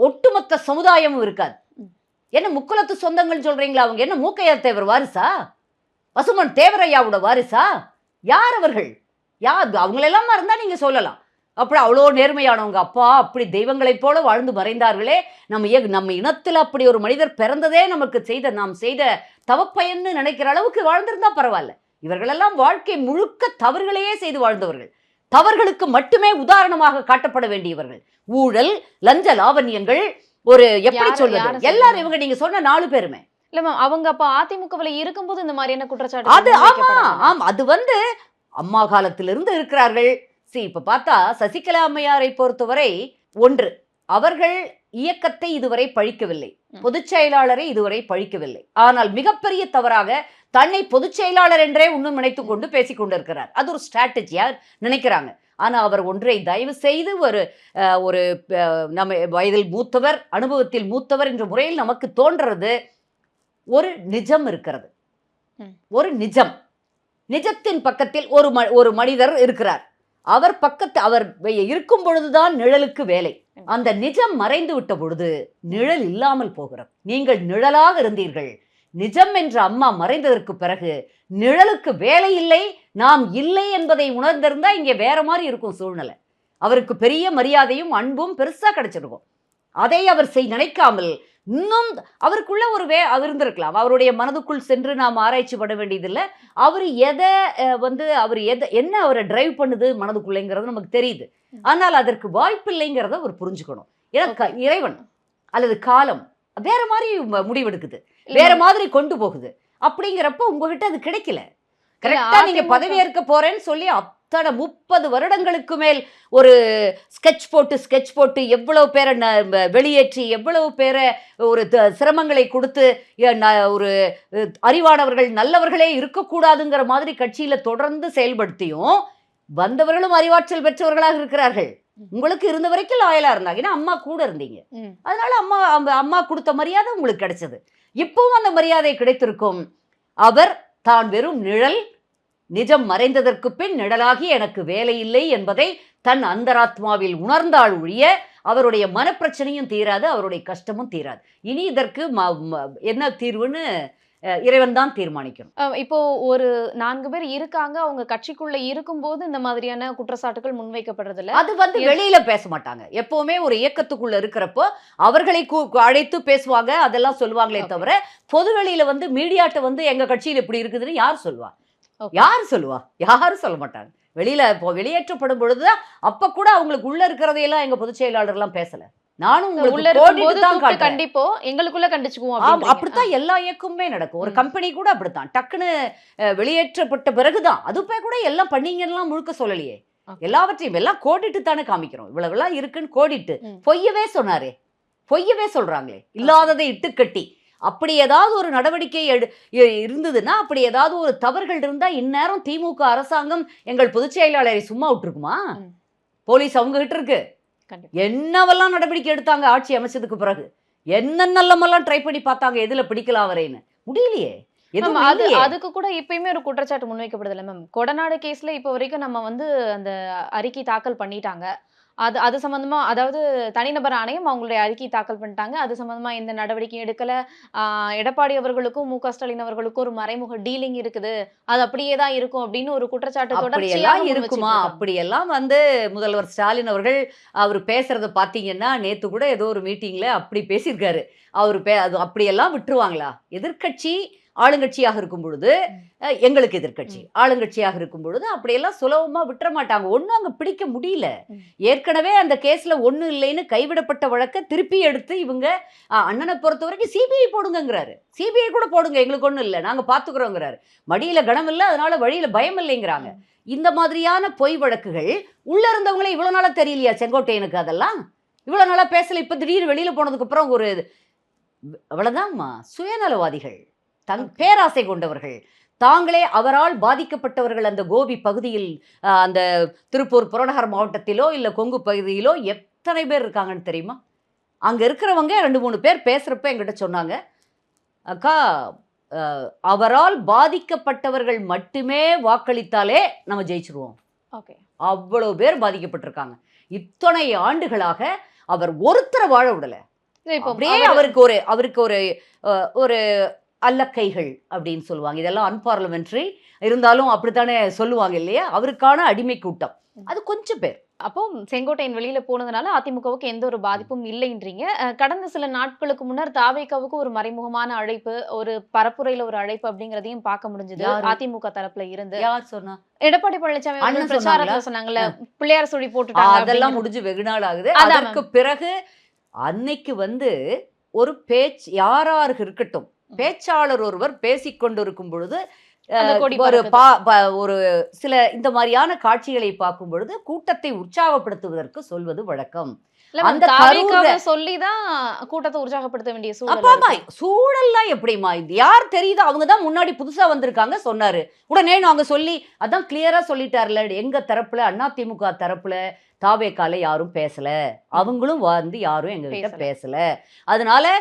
ஒட்டுமொத்த சமுதாயமும் இருக்காது. என்ன முக்குளத்து சொந்தங்கள் சொல்றீங்களா? அவங்க என்ன மூக்கையா தேவர் வாரிசா? பசுமன் தேவரையாவோட வாரிசா? யார் அவர்கள்? யார் அவங்களெல்லாம் இருந்தா நீங்க சொல்லலாம். அப்படி அவ்வளோ நேர்மையானவங்க, அப்பா அப்படி தெய்வங்களைப் போல வாழ்ந்து மறைந்தார்களே, நம்ம இனத்தில் அப்படி ஒரு மனிதர் பிறந்ததே நமக்கு நாம் செய்த தவப்பயன்னு நினைக்கிற அளவுக்கு வாழ்ந்திருந்தா பரவாயில்ல. இவர்களெல்லாம் வாழ்க்கை முழுக்க தவறுகளையே செய்து வாழ்ந்தவர்கள், தவறுகளுக்கு மட்டுமே உதாரணமாக காட்டப்பட வேண்டியவர்கள். ஊழல், லஞ்ச லாவண்யங்கள், ஒரு எப்படி சொல்வது, எல்லாரும் இவங்க நீங்க சொன்ன 4 பேருமே இல்ல மேம். அவங்க அப்ப அதிமுகவுல இருக்கும்போது இந்த மாதிரியான அது குற்றச்சாட்டு ஆமா அது அம்மா காலத்திலிருந்து இருக்கிறார்கள். இப்ப பார்த்தா சசிகலா அம்மையாரை பொறுத்தவரை ஒன்று, அவர்கள் இயக்கத்தை இதுவரை பழிக்கவில்லை, பொதுச் செயலாளரை இதுவரை பழிக்கவில்லை. ஆனால் மிகப்பெரிய தவறாக தன்னை பொதுச் செயலாளர் என்றே இன்னும் நினைத்துக் கொண்டு பேசிக் கொண்டிருக்கிறார். அது ஒரு ஸ்ட்ராட்டஜியா நினைக்கிறாங்க. ஆனா அவர் ஒன்றை தயவு செய்து ஒரு நம்ம வயதில் மூத்தவர், அனுபவத்தில் மூத்தவர் என்ற முறையில் நமக்கு தோன்றது, ஒரு நிஜம் இருக்கிறது. ஒரு நிஜத்தின் பக்கத்தில் ஒரு மனிதர் இருக்கிறார். அவர் இருக்கும் பொழுதுதான் நிழலுக்கு வேலை. அந்த நிஜம் மறைந்து விட்ட பொழுது நிழல் இல்லாமல் போகிறது. நீங்கள் நிழலாக இருந்தீர்கள். நிஜம் என்ற அம்மா மறைந்ததற்கு பிறகு நிழலுக்கு வேலை இல்லை, நாம் இல்லை என்பதை உணர்ந்திருந்தா இங்கே வேற மாதிரி இருக்கும் சூழ்நிலை. அவருக்கு பெரிய மரியாதையும் அன்பும் பெருசா கிடைச்சிருக்கும். அதை அவர் நினைக்காமல் இன்னும் அவருக்குள்ள அவர் இருந்திருக்கலாம். அவருடைய மனதுக்குள் சென்று நாம் ஆராய்ச்சி பண்ண வேண்டியதில்லை. அவர் என்ன அவரை டிரைவ் பண்ணுது மனதுக்குள்ளைங்கிறது நமக்கு தெரியுது. ஆனால் அதற்கு வாய்ப்பில்லைங்கிறத அவர் புரிஞ்சுக்கணும். ஏன்னா இறைவன் அல்லது காலம் வேற மாதிரி முடிவெடுக்குது, வேற மாதிரி கொண்டு போகுது. அப்படிங்கிறப்ப உங்ககிட்ட அது கிடைக்கல. கரெக்டா நீங்க பதவி ஏற்க போறேன்னு சொல்லி அத்தனை 30 வருடங்களுக்கு மேல் ஒரு ஸ்கெட்ச் போட்டு எவ்வளவு பேரை வெளியேற்றி, எவ்வளவு பேரை ஒரு சிரமங்களை கொடுத்து, ஒரு அறிவானவர்கள் நல்லவர்களே இருக்கக்கூடாதுங்கிற மாதிரி கட்சியில தொடர்ந்து செயல்படுத்தியும் வந்தவர்களும் அறிவாற்றல் பெற்றவர்களாக இருக்கிறார்கள். உங்களுக்கு இருந்த வரைக்கும் லாயலா இருந்தாங்க. ஏன்னா அம்மா கூட இருந்தீங்க. அதனால அம்மா கொடுத்த மரியாதை உங்களுக்கு கிடைச்சது. இப்பவும் அந்த மரியாதை கிடைத்திருக்கும். அவர் தான் வெறும் நிழல், நிஜம் மறைந்ததற்கு பின் நிழலாகி எனக்கு வேலை இல்லை என்பதை தன் அந்தராத்மாவில் உணர்ந்தால் ஒழிய அவருடைய மனப்பிரச்சனையும் தீராது, அவருடைய கஷ்டமும் தீராது. இனி இதற்கு என்ன தீர்வுன்னு இறைவன் தான் தீர்மானிக்கணும். இப்போ ஒரு 4 பேர் இருக்காங்க, அவங்க கட்சிக்குள்ள இருக்கும்போது இந்த மாதிரியான குற்றச்சாட்டுகள் முன்வைக்கப்படுறதில்ல. அது வெளியில பேச மாட்டாங்க. எப்பவுமே ஒரு இயக்கத்துக்குள்ள இருக்கிறப்போ அவர்களை அழைத்து பேசுவாங்க, அதெல்லாம் சொல்லுவாங்களே தவிர பொதுவெளியில மீடியாட்ட எங்க கட்சியில் இப்படி இருக்குதுன்னு யார் சொல்லுவா? யாரும் சொல்ல மாட்டாங்க. வெளியேற்றப்படும் பொழுதுதான் அப்ப கூட அவங்களுக்கு உள்ள இருக்கிறதையெல்லாம் எங்க பொதுச் செயலாளர்லாம் பேசல. நானும் கண்டிப்போ எங்களுக்குள்ள கண்டிச்சுக்குவோம். அப்படித்தான் எல்லா இயக்கமுமே நடக்கும். ஒரு கம்பெனி கூட அப்படித்தான் டக்குன்னு வெளியேற்றப்பட்ட பிறகுதான் அதுப்பே கூட எல்லாம் பண்ணீங்கலாம் முழுக்க சொல்லலையே. எல்லாவற்றையும் எல்லாம் கோடிட்டு தானே காமிக்கிறோம். இவ்வளவுலாம் இருக்குன்னு கோடிட்டு பொய்யவே சொன்னாரே, பொய்யவே சொல்றாங்களே, இல்லாததை இட்டு கட்டி. அப்படி ஏதாவது ஒரு நடவடிக்கை இருந்ததுன்னா, அப்படி ஏதாவது ஒரு தவறுகள் இருந்தா இந்நேரம் திமுக அரசாங்கம் எங்கள் பொதுச் செயலாளரை சும்மா விட்டுருக்குமா? போலீஸ் அவங்க கிட்ட இருக்கு. என்னவெல்லாம் நடவடிக்கை எடுத்தாங்க ஆட்சி அமைச்சதுக்கு பிறகு, என்னென்னலாம் ட்ரை பண்ணி பார்த்தாங்க எதுல பிடிக்கலாம் வரேன்னு, முடியலையே. அதுக்கு கூட இப்பயுமே ஒரு குற்றச்சாட்டு முன்வைக்கப்படுதில்ல மேம். கொடநாடு கேஸ்ல இப்ப வரைக்கும் நம்ம அந்த அறிக்கை தாக்கல் பண்ணிட்டாங்க. அது சம்பந்தமா, அதாவது தனிநபர் ஆணையம் அவங்களுடைய அறிக்கை தாக்கல் பண்ணிட்டாங்க. அது சம்பந்தமா எந்த நடவடிக்கையும் எடுக்கல. எடப்பாடி அவர்களுக்கும் மு க ஸ்டாலின் அவர்களுக்கும் ஒரு மறைமுக டீலிங் இருக்குது, அது அப்படியே தான் இருக்கும் அப்படின்னு ஒரு குற்றச்சாட்டு தொடர்ச்சியாக இருக்குமா? அப்படியெல்லாம் முதல்வர் ஸ்டாலின் அவர்கள் அவர் பேசுறத பாத்தீங்கன்னா, நேத்து கூட ஏதோ ஒரு மீட்டிங்ல அப்படி பேசியிருக்காரு. அது அப்படியெல்லாம் விட்டுருவாங்களா? எதிர்கட்சி ஆளுங்கட்சியாக இருக்கும் பொழுது எங்களுக்கு எதிர்க்கட்சி, ஆளுங்கட்சியாக இருக்கும் பொழுது அப்படியெல்லாம் சுலபமா விட்டுற மாட்டாங்க. ஒன்றும் அங்கே பிடிக்க முடியல. ஏற்கனவே அந்த கேஸ்ல ஒன்றும் இல்லைன்னு கைவிடப்பட்ட வழக்கை திருப்பி எடுத்து இவங்க அண்ணனை பொறுத்த வரைக்கும் சிபிஐ போடுங்கிறாரு. சிபிஐ கூட போடுங்க, எங்களுக்கு ஒன்றும் இல்லை, நாங்கள் பார்த்துக்குறோங்கிறாரு. மடியில கனம் இல்லை, அதனால வழியில பயம் இல்லைங்கிறாங்க. இந்த மாதிரியான பொய் வழக்குகள் உள்ள இருந்தவங்களே இவ்வளவு நாளா தெரியலையா செங்கோட்டையனுக்கு? அதெல்லாம் இவ்வளவு நாளா பேசல. இப்ப திடீர்னு வெளியில போனதுக்கு அப்புறம் ஒரு அவ்வளவுதான்மா. சுயநலவாதிகள், பேராசை கொண்டவர்கள், தாங்களே அவரால் பாதிக்கப்பட்டவர்கள். அந்த கோபி பகுதியில், அந்த திருப்பூர் புறநகர் மாவட்டத்திலோ இல்ல கொங்கு பகுதியிலோ எத்தனை பேர் இருக்காங்கன்னு தெரியுமா? அங்க இருக்கிறவங்க 2-3 பேர் பேசுறப்ப என்கிட்ட சொன்னாங்க, அக்கா அவரால் பாதிக்கப்பட்டவர்கள் மட்டுமே வாக்களித்தாலே நம்ம ஜெயிச்சிருவோம். அவ்வளவு பேர் பாதிக்கப்பட்டிருக்காங்க. இத்தனை ஆண்டுகளாக அவர் ஒருத்தரை வாழ விடல. அப்படியே அவருக்கு ஒரு அல்லக்கைகள் அப்படின்னு சொல்லுவாங்க. இதெல்லாம் அன்பார்லமெண்ட்ரி இருந்தாலும் அப்படித்தானே சொல்லுவாங்க இல்லையா? அவருக்கான அடிமை கூட்டம் அது கொஞ்சம் பேர். அப்போ செங்கோட்டையன் வெளியில போனதுனால அதிமுகவுக்கு எந்த ஒரு பாதிப்பும் இல்லைன்றீங்க. கடந்த சில நாட்களுக்கு முன்னர் தாவேகாவுக்கு ஒரு மறைமுகமான அழைப்பு, ஒரு பரப்புரையில ஒரு அழைப்பு அப்படிங்கறதையும் பார்க்க முடிஞ்சது அதிமுக தரப்புல இருந்து. யார் சொன்னா? எடப்பாடி பழனிசாமி பிரச்சாரத்துல சொன்னாங்கல்ல, பிள்ளையார் சொல்லி போட்டுட்டாங்க. அதெல்லாம் முடிஞ்சு வெகு நாள் ஆகுது. அதற்கு பிறகு அன்னைக்கு ஒரு பேச்சு யாராக இருக்கட்டும், பேச்சாளர் ஒருவர் பேசிக்கொண்டிருக்கும் பொழுது ஒரு சில இந்த மாதிரியான காட்சிகளை பார்க்கும் பொழுது கூட்டத்தை உற்சாகப்படுத்துவதற்கு சொல்வது வழக்கம். அந்த சொல்லிதான் கூட்டத்தை உற்சாகப்படுத்த வேண்டிய சூழல்லாம் எப்படிமா? யார் தெரியுதோ அவங்கதான் முன்னாடி புதுசா வந்திருக்காங்க சொன்னாரு, உடனே நாங்க சொல்லி அதான் கிளியரா சொல்லிட்டாருல. எங்க தரப்புல அதிமுக தரப்புல தாவேகால யாரும் பேசல, அவங்களும் யாரும் எங்க கிட்ட பேசல, அதனால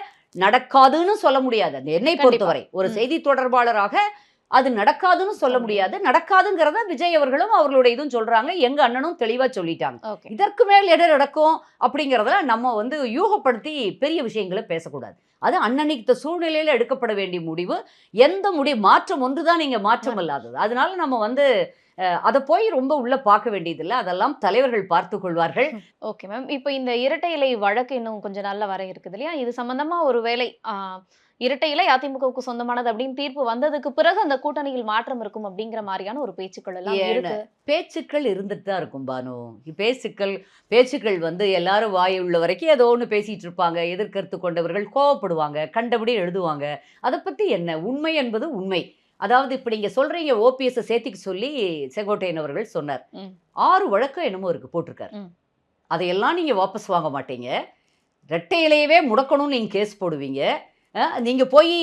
நடக்காதுன்னு சொல்ல முடியாது. அந்த என்னை பொறுத்தவரை ஒரு செய்தி தொடர்பாளராக அது நடக்காதுன்னு சொல்ல முடியாது. நடக்காதுங்கிறத விஜய் அவர்களும் அவர்களுடைய இதுவும் சொல்றாங்க, எங்க அண்ணனும் தெளிவா சொல்லிட்டாங்க. இதற்கு மேல் எது நடக்கும் அப்படிங்கறத நம்ம யூகப்படுத்தி பெரிய விஷயங்களை பேசக்கூடாது. அது அன்னன்னைக்கு சூழ்நிலையில எடுக்கப்பட வேண்டிய முடிவு. எந்த முடிவு மாற்றம் ஒன்றுதான் நீங்க மாற்றம் இல்லாதது. அதனால நம்ம அதை போய் ரொம்ப உள்ள பார்க்க வேண்டியதில்லை. அதெல்லாம் தலைவர்கள் பார்த்து கொள்வார்கள். Okay ma'am. இப்போ இந்த இரட்டை இலை வழக்கு இன்னும் கொஞ்சம் நாள்ல வர இருக்குது இல்லையா? இது சம்பந்தமா ஒரு வேளை இரட்டை இலை அதிமுகவுக்கு சொந்தமானது அப்படின்னு தீர்ப்பு வந்ததுக்கு பிறகு அந்த கூட்டணியில் மாற்றம் இருக்கும் அப்படிங்கிற மாதிரியான ஒரு பேச்சுக்கள் எல்லாம் இருக்கு. பேச்சுக்கள் இருந்துட்டு தான் இருக்கும் பானு. பேச்சுக்கள் எல்லாரும் வாய் உள்ள வரைக்கும் ஏதோ ஒன்று பேசிட்டு இருப்பாங்க. எதிர்கருத்து கொண்டவர்கள் கோவப்படுவாங்க, கண்டபடி எழுதுவாங்க. அதை பத்தி என்ன? உண்மை என்பது உண்மை. அதாவது இப்ப நீங்க சொல்றீங்க ஓபிஎஸ் சேர்த்திக்கு சொல்லி செங்கோட்டையன் அவர்கள் சொன்னார். 6 வழக்கம் என்னமோ இருக்கு போட்டிருக்காரு. அதையெல்லாம் நீங்க வாபஸ் வாங்க மாட்டீங்க. இரட்டை இலையவே முடக்கணும்னு நீங்க கேஸ் போடுவீங்க. நீங்க போய்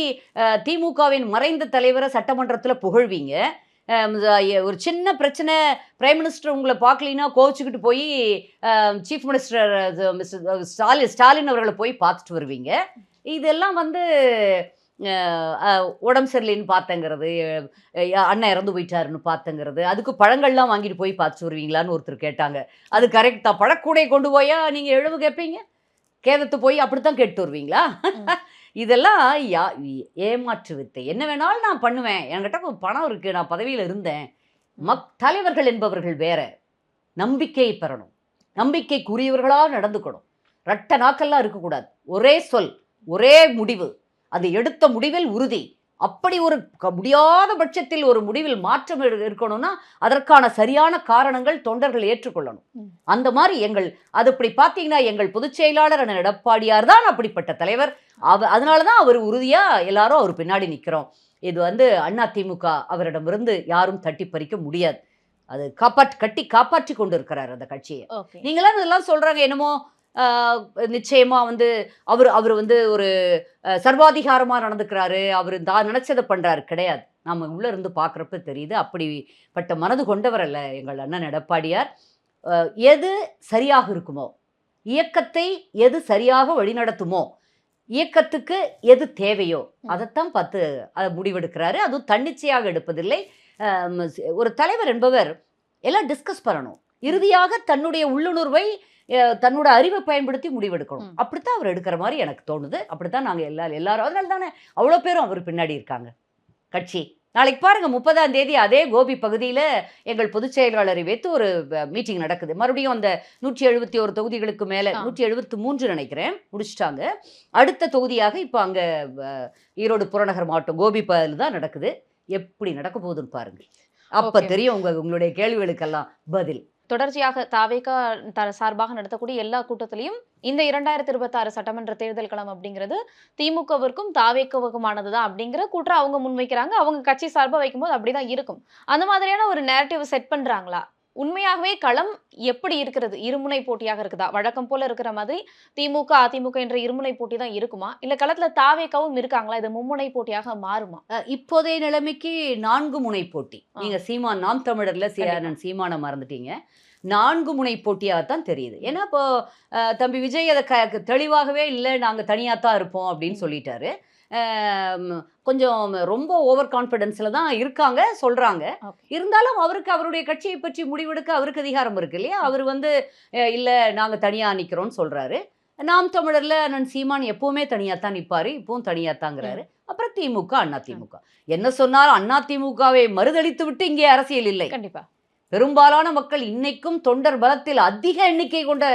திமுகவின் மறைந்த தலைவரை சட்டமன்றத்தில் புகழ்வீங்க. ஒரு சின்ன பிரச்சனை, பிரைம் மினிஸ்டர் உங்களை பார்க்கலினா கோவிச்சுக்கிட்டு போய் சீஃப் மினிஸ்டர் ஸ்டாலின் அவர்களை போய் பார்த்துட்டு வருவீங்க. இதெல்லாம் உடம்பு சரியில்லைன்னு பார்த்தங்கிறது, அண்ணன் இறந்து போயிட்டாருன்னு பார்த்தங்கிறது, அதுக்கு பழங்கள்லாம் வாங்கிட்டு போய் பார்த்துட்டு வருவீங்களான்னு ஒருத்தர் கேட்டாங்க. அது கரெக்ட் தான். பழக்கூடை கொண்டு போயா நீங்கள் எழுவு கேட்பீங்க? கேதத்து போய் அப்படித்தான் கேட்டு வருவீங்களா? இதெல்லாம் ஏமாற்று வித்தை. என்ன வேணாலும் நான் பண்ணுவேன், என்கிட்ட பணம் இருக்குது, நான் பதவியில் இருந்தேன். தலைவர்கள் என்பவர்கள் வேற. நம்பிக்கையை பெறணும், நம்பிக்கைக்குரியவர்களாக நடந்துக்கணும். ரெட்ட நாக்கெல்லாம் இருக்கக்கூடாது. ஒரே சொல், ஒரே முடிவு, அந்த எடுத்த முடிவில் உறுதி. அப்படி ஒரு முடியாத பட்சத்தில் ஒரு முடிவில் மாற்றம் இருக்கணும்னா அதற்கான சரியான காரணங்கள் தொண்டர்கள் ஏற்றுக்கொள்ளணும். அந்த மாதிரி அது இப்படி பார்த்தீங்கன்னா எங்கள் பொதுச் செயலாளர் அண்ணன் எடப்பாடியார் தான் அப்படிப்பட்ட தலைவர். அதனால தான் அவர் உறுதியா எல்லாரும் அவர் பின்னாடி நிற்கிறோம். இது அதிமுக அவரிடமிருந்து யாரும் தட்டி பறிக்க முடியாது. அது காப்பாற்றி கொண்டு இருக்கிறார் அந்த கட்சியை. நீங்களாம் இதெல்லாம் சொல்றாங்க என்னமோ நிச்சயமா அவர் ஒரு சர்வாதிகாரமாக நடந்துக்கிறாரு, அவர் நினைச்சதை பண்றாரு. கிடையாது. நம்ம உள்ள இருந்து பார்க்குறப்ப தெரியுது அப்படிப்பட்ட மனது கொண்டவர் அல்ல எங்கள் அண்ணன் எடப்பாடியார். எது சரியாக இருக்குமோ, இயக்கத்தை எது சரியாக வழிநடத்துமோ, இயக்கத்துக்கு எது தேவையோ அதைத்தான் பார்த்து அதை முடிவெடுக்கிறாரு. அதுவும் தன்னிச்சையாக எடுப்பதில்லை. ஒரு தலைவர் என்பவர் எல்லாம் டிஸ்கஸ் பண்ணணும். இறுதியாக தன்னுடைய உள்ளுணர்வை, தன்னோட அறிவை பயன்படுத்தி முடிவெடுக்கணும். அப்படித்தான் அவர் எடுக்கிற மாதிரி எனக்கு தோணுது. அப்படித்தான் நாங்கள் எல்லாரும், அதனால தானே அவ்வளோ பேரும் அவர் பின்னாடி இருக்காங்க கட்சி. நாளைக்கு பாருங்க 30ஆம் தேதி அதே கோபி பகுதியில் எங்கள் பொதுச் செயலாளரை வைத்து ஒரு மீட்டிங் நடக்குது. மறுபடியும் அந்த 171 தொகுதிகளுக்கு மேலே 173 நினைக்கிறேன் முடிச்சிட்டாங்க. அடுத்த தொகுதியாக இப்போ அங்கே ஈரோடு புறநகர் மாவட்டம் கோபி பகுதியில் தான் நடக்குது. எப்படி நடக்க போகுதுன்னு பாருங்க. அப்போ தெரியும் உங்களுடைய கேள்விகளுக்கெல்லாம் பதில். தொடர்ச்சியாக தாவேகா சார்பாக நடத்தக்கூடிய எல்லா கூட்டத்திலையும் இந்த 2026 சட்டமன்ற தேர்தல் களம் அப்படிங்கிறது திமுகவிற்கும் தாவேகவுக்குமானதுதான் அப்படிங்கிற கூற்றை அவங்க முன்வைக்கிறாங்க. அவங்க கட்சி சார்பாக வைக்கும்போது அப்படிதான் இருக்கும். அந்த மாதிரியான ஒரு நேரட்டிவ் செட் பண்றாங்களா? உண்மையாகவே களம் எப்படி இருக்கிறது? இருமுனை போட்டியாக இருக்குதா? வழக்கம் போல இருக்கிற மாதிரி திமுக அதிமுக என்ற இருமுனை போட்டி தான் இருக்குமா? இல்ல களத்துல தாவேகாவும் இருக்காங்களா? இது மும்முனை போட்டியாக மாறுமா? இப்போதைய நிலைமைக்கு 4 முனை போட்டி. நீங்க சீமான் நாம் தமிழர்ல சீமானை மறந்துட்டீங்க. 4 முனை போட்டியாகத்தான் தெரியுது. ஏன்னா இப்போ தம்பி விஜய் அதை தெளிவாகவே இல்லை, நாங்கள் தனியாக தான் இருப்போம் அப்படின்னு சொல்லிட்டாரு. கொஞ்சம் ரொம்ப ஓவர் கான்ஃபிடென்ஸில் தான் இருக்காங்க சொல்கிறாங்க. இருந்தாலும் அவருக்கு அவருடைய கட்சியை பற்றி முடிவெடுக்க அவருக்கு அதிகாரம் இருக்கு இல்லையா? அவர் இல்லை நாங்கள் தனியாக நிற்கிறோன்னு சொல்கிறாரு. நாம் தமிழரில் அண்ணன் சீமான் எப்போவுமே தனியாக தான் நிற்பார், இப்போவும் தனியாக தாங்கிறாரு. அப்புறம் திமுக அண்ணா திமுக என்ன சொன்னாலும் அண்ணா திமுகவை மறுதளித்து விட்டு இங்கே அரசியல் இல்லை. கண்டிப்பாக பெரும்பாலான மக்கள் இன்னைக்கும் தொண்டர் பலத்தில் அதிக எண்ணிக்கை கொண்ட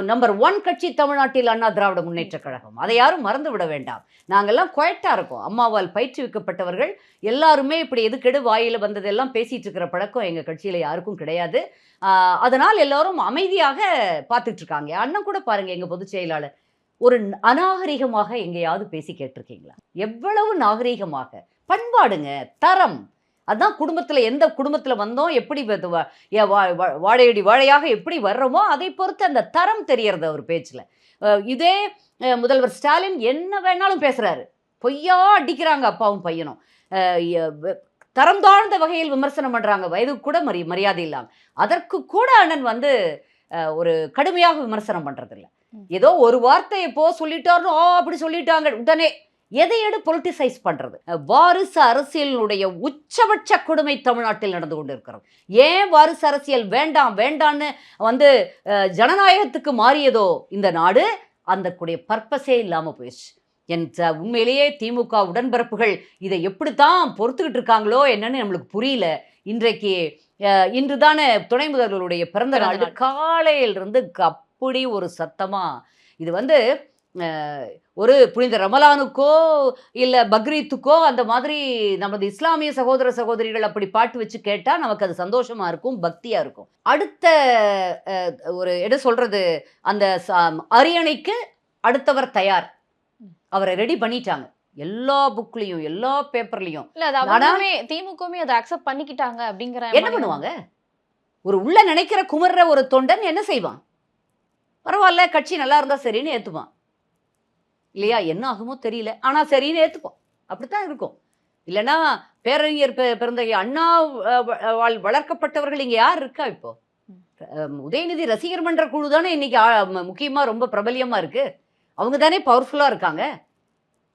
நம்பர் 1 கட்சி தமிழ்நாட்டில் அண்ணா திராவிட முன்னேற்ற கழகம். அதை யாரும் மறந்து விட வேண்டாம். நாங்கள்லாம் குவைட்டாக இருக்கோம். அம்மாவால் பயிற்றுவிக்கப்பட்டவர்கள் எல்லாருமே இப்படி எதுக்கெடு வாயில் வந்ததெல்லாம் பேசிகிட்டு இருக்கிற பழக்கம் எங்கள் கட்சியில் யாருக்கும் கிடையாது. அதனால் எல்லோரும் அமைதியாக பார்த்துட்ருக்காங்க. அண்ணன் கூட பாருங்கள், எங்கள் பொதுச் செயலாளர் ஒரு அநாகரிகமாக எங்கேயாவது பேசி கேட்டிருக்கீங்களா? எவ்வளவு நாகரிகமாக, பண்பாடுங்க, தரம். அதுதான் குடும்பத்தில் எந்த குடும்பத்தில் வந்தோம், எப்படி வாழையடி வாழையாக எப்படி வர்றோமோ அதை பொறுத்து அந்த தரம் தெரியறது அவர் பேச்சில். இதே முதல்வர் ஸ்டாலின் என்ன வேணாலும் பேசுகிறாரு, பொய்யா அடிக்கிறாங்க அப்பாவும் பையனும். தரம் தாழ்ந்த வகையில் விமர்சனம் பண்ணுறாங்க, வயது கூட மரியாதை இல்லாமல். அதற்கு கூட அண்ணன் ஒரு கடுமையாக விமர்சனம் பண்ணுறதில்ல. ஏதோ ஒரு வார்த்தையை சொல்லிட்டாருன்னு அப்படி சொல்லிட்டாங்க உடனே எதை பொலிட்டிசைஸ் பண்றது. வாரிசு அரசியலுடைய உச்சபட்ச கொடுமை தமிழ்நாட்டில் நடந்து கொண்டு இருக்கிறது. ஏன் வாரிசு அரசியல் வேண்டாம் வேண்டான்னு ஜனநாயகத்துக்கு மாறியதோ இந்த நாடு, அந்த கூடிய பர்பஸே இல்லாமல் போயிடுச்சு. உண்மையிலேயே திமுக உடன்பிறப்புகள் இதை எப்படித்தான் பொறுத்துக்கிட்டு இருக்காங்களோ என்னன்னு நம்மளுக்கு புரியல. இன்று தானே துணை முதல்வருடைய பிறந்த நாள். காலையிலிருந்து அப்படி ஒரு சத்தமா இது ஒரு புனித ரமலானுக்கோ இல்லை பக்ரீத்துக்கோ அந்த மாதிரி நமது இஸ்லாமிய சகோதர சகோதரிகள் அப்படி பாட்டு வச்சு கேட்டால் நமக்கு அது சந்தோஷமாக இருக்கும், பக்தியாக இருக்கும். அடுத்த என்ன சொல்கிறது, அந்த அரியணைக்கு அடுத்தவர் தயார், அவரை ரெடி பண்ணிட்டாங்க எல்லா புக்லையும் எல்லா பேப்பர்லையும். திமுகவுமே அதை அக்செப்ட் பண்ணிக்கிட்டாங்க அப்படிங்கிற. என்ன பண்ணுவாங்க? ஒரு உள்ள நினைக்கிற குமர்ற ஒரு தொண்டன் என்ன செய்வான்? பரவாயில்ல, கட்சி நல்லா இருந்தால் சரின்னு ஏற்றுவான் இல்லையா? என்ன ஆகுமோ தெரியல, ஆனால் சரின்னு ஏற்றுப்போம். அப்படித்தான் இருக்கும். இல்லைன்னா பேரறிஞர் பிறந்த அண்ணா வளர்க்கப்பட்டவர்கள் இங்கே யார் இருக்கா? இப்போ உதயநிதி ரசிகர் மன்ற குழு தானே இன்னைக்கு முக்கியமாக ரொம்ப பிரபலியமாக இருக்கு. அவங்க தானே பவர்ஃபுல்லாக இருக்காங்க.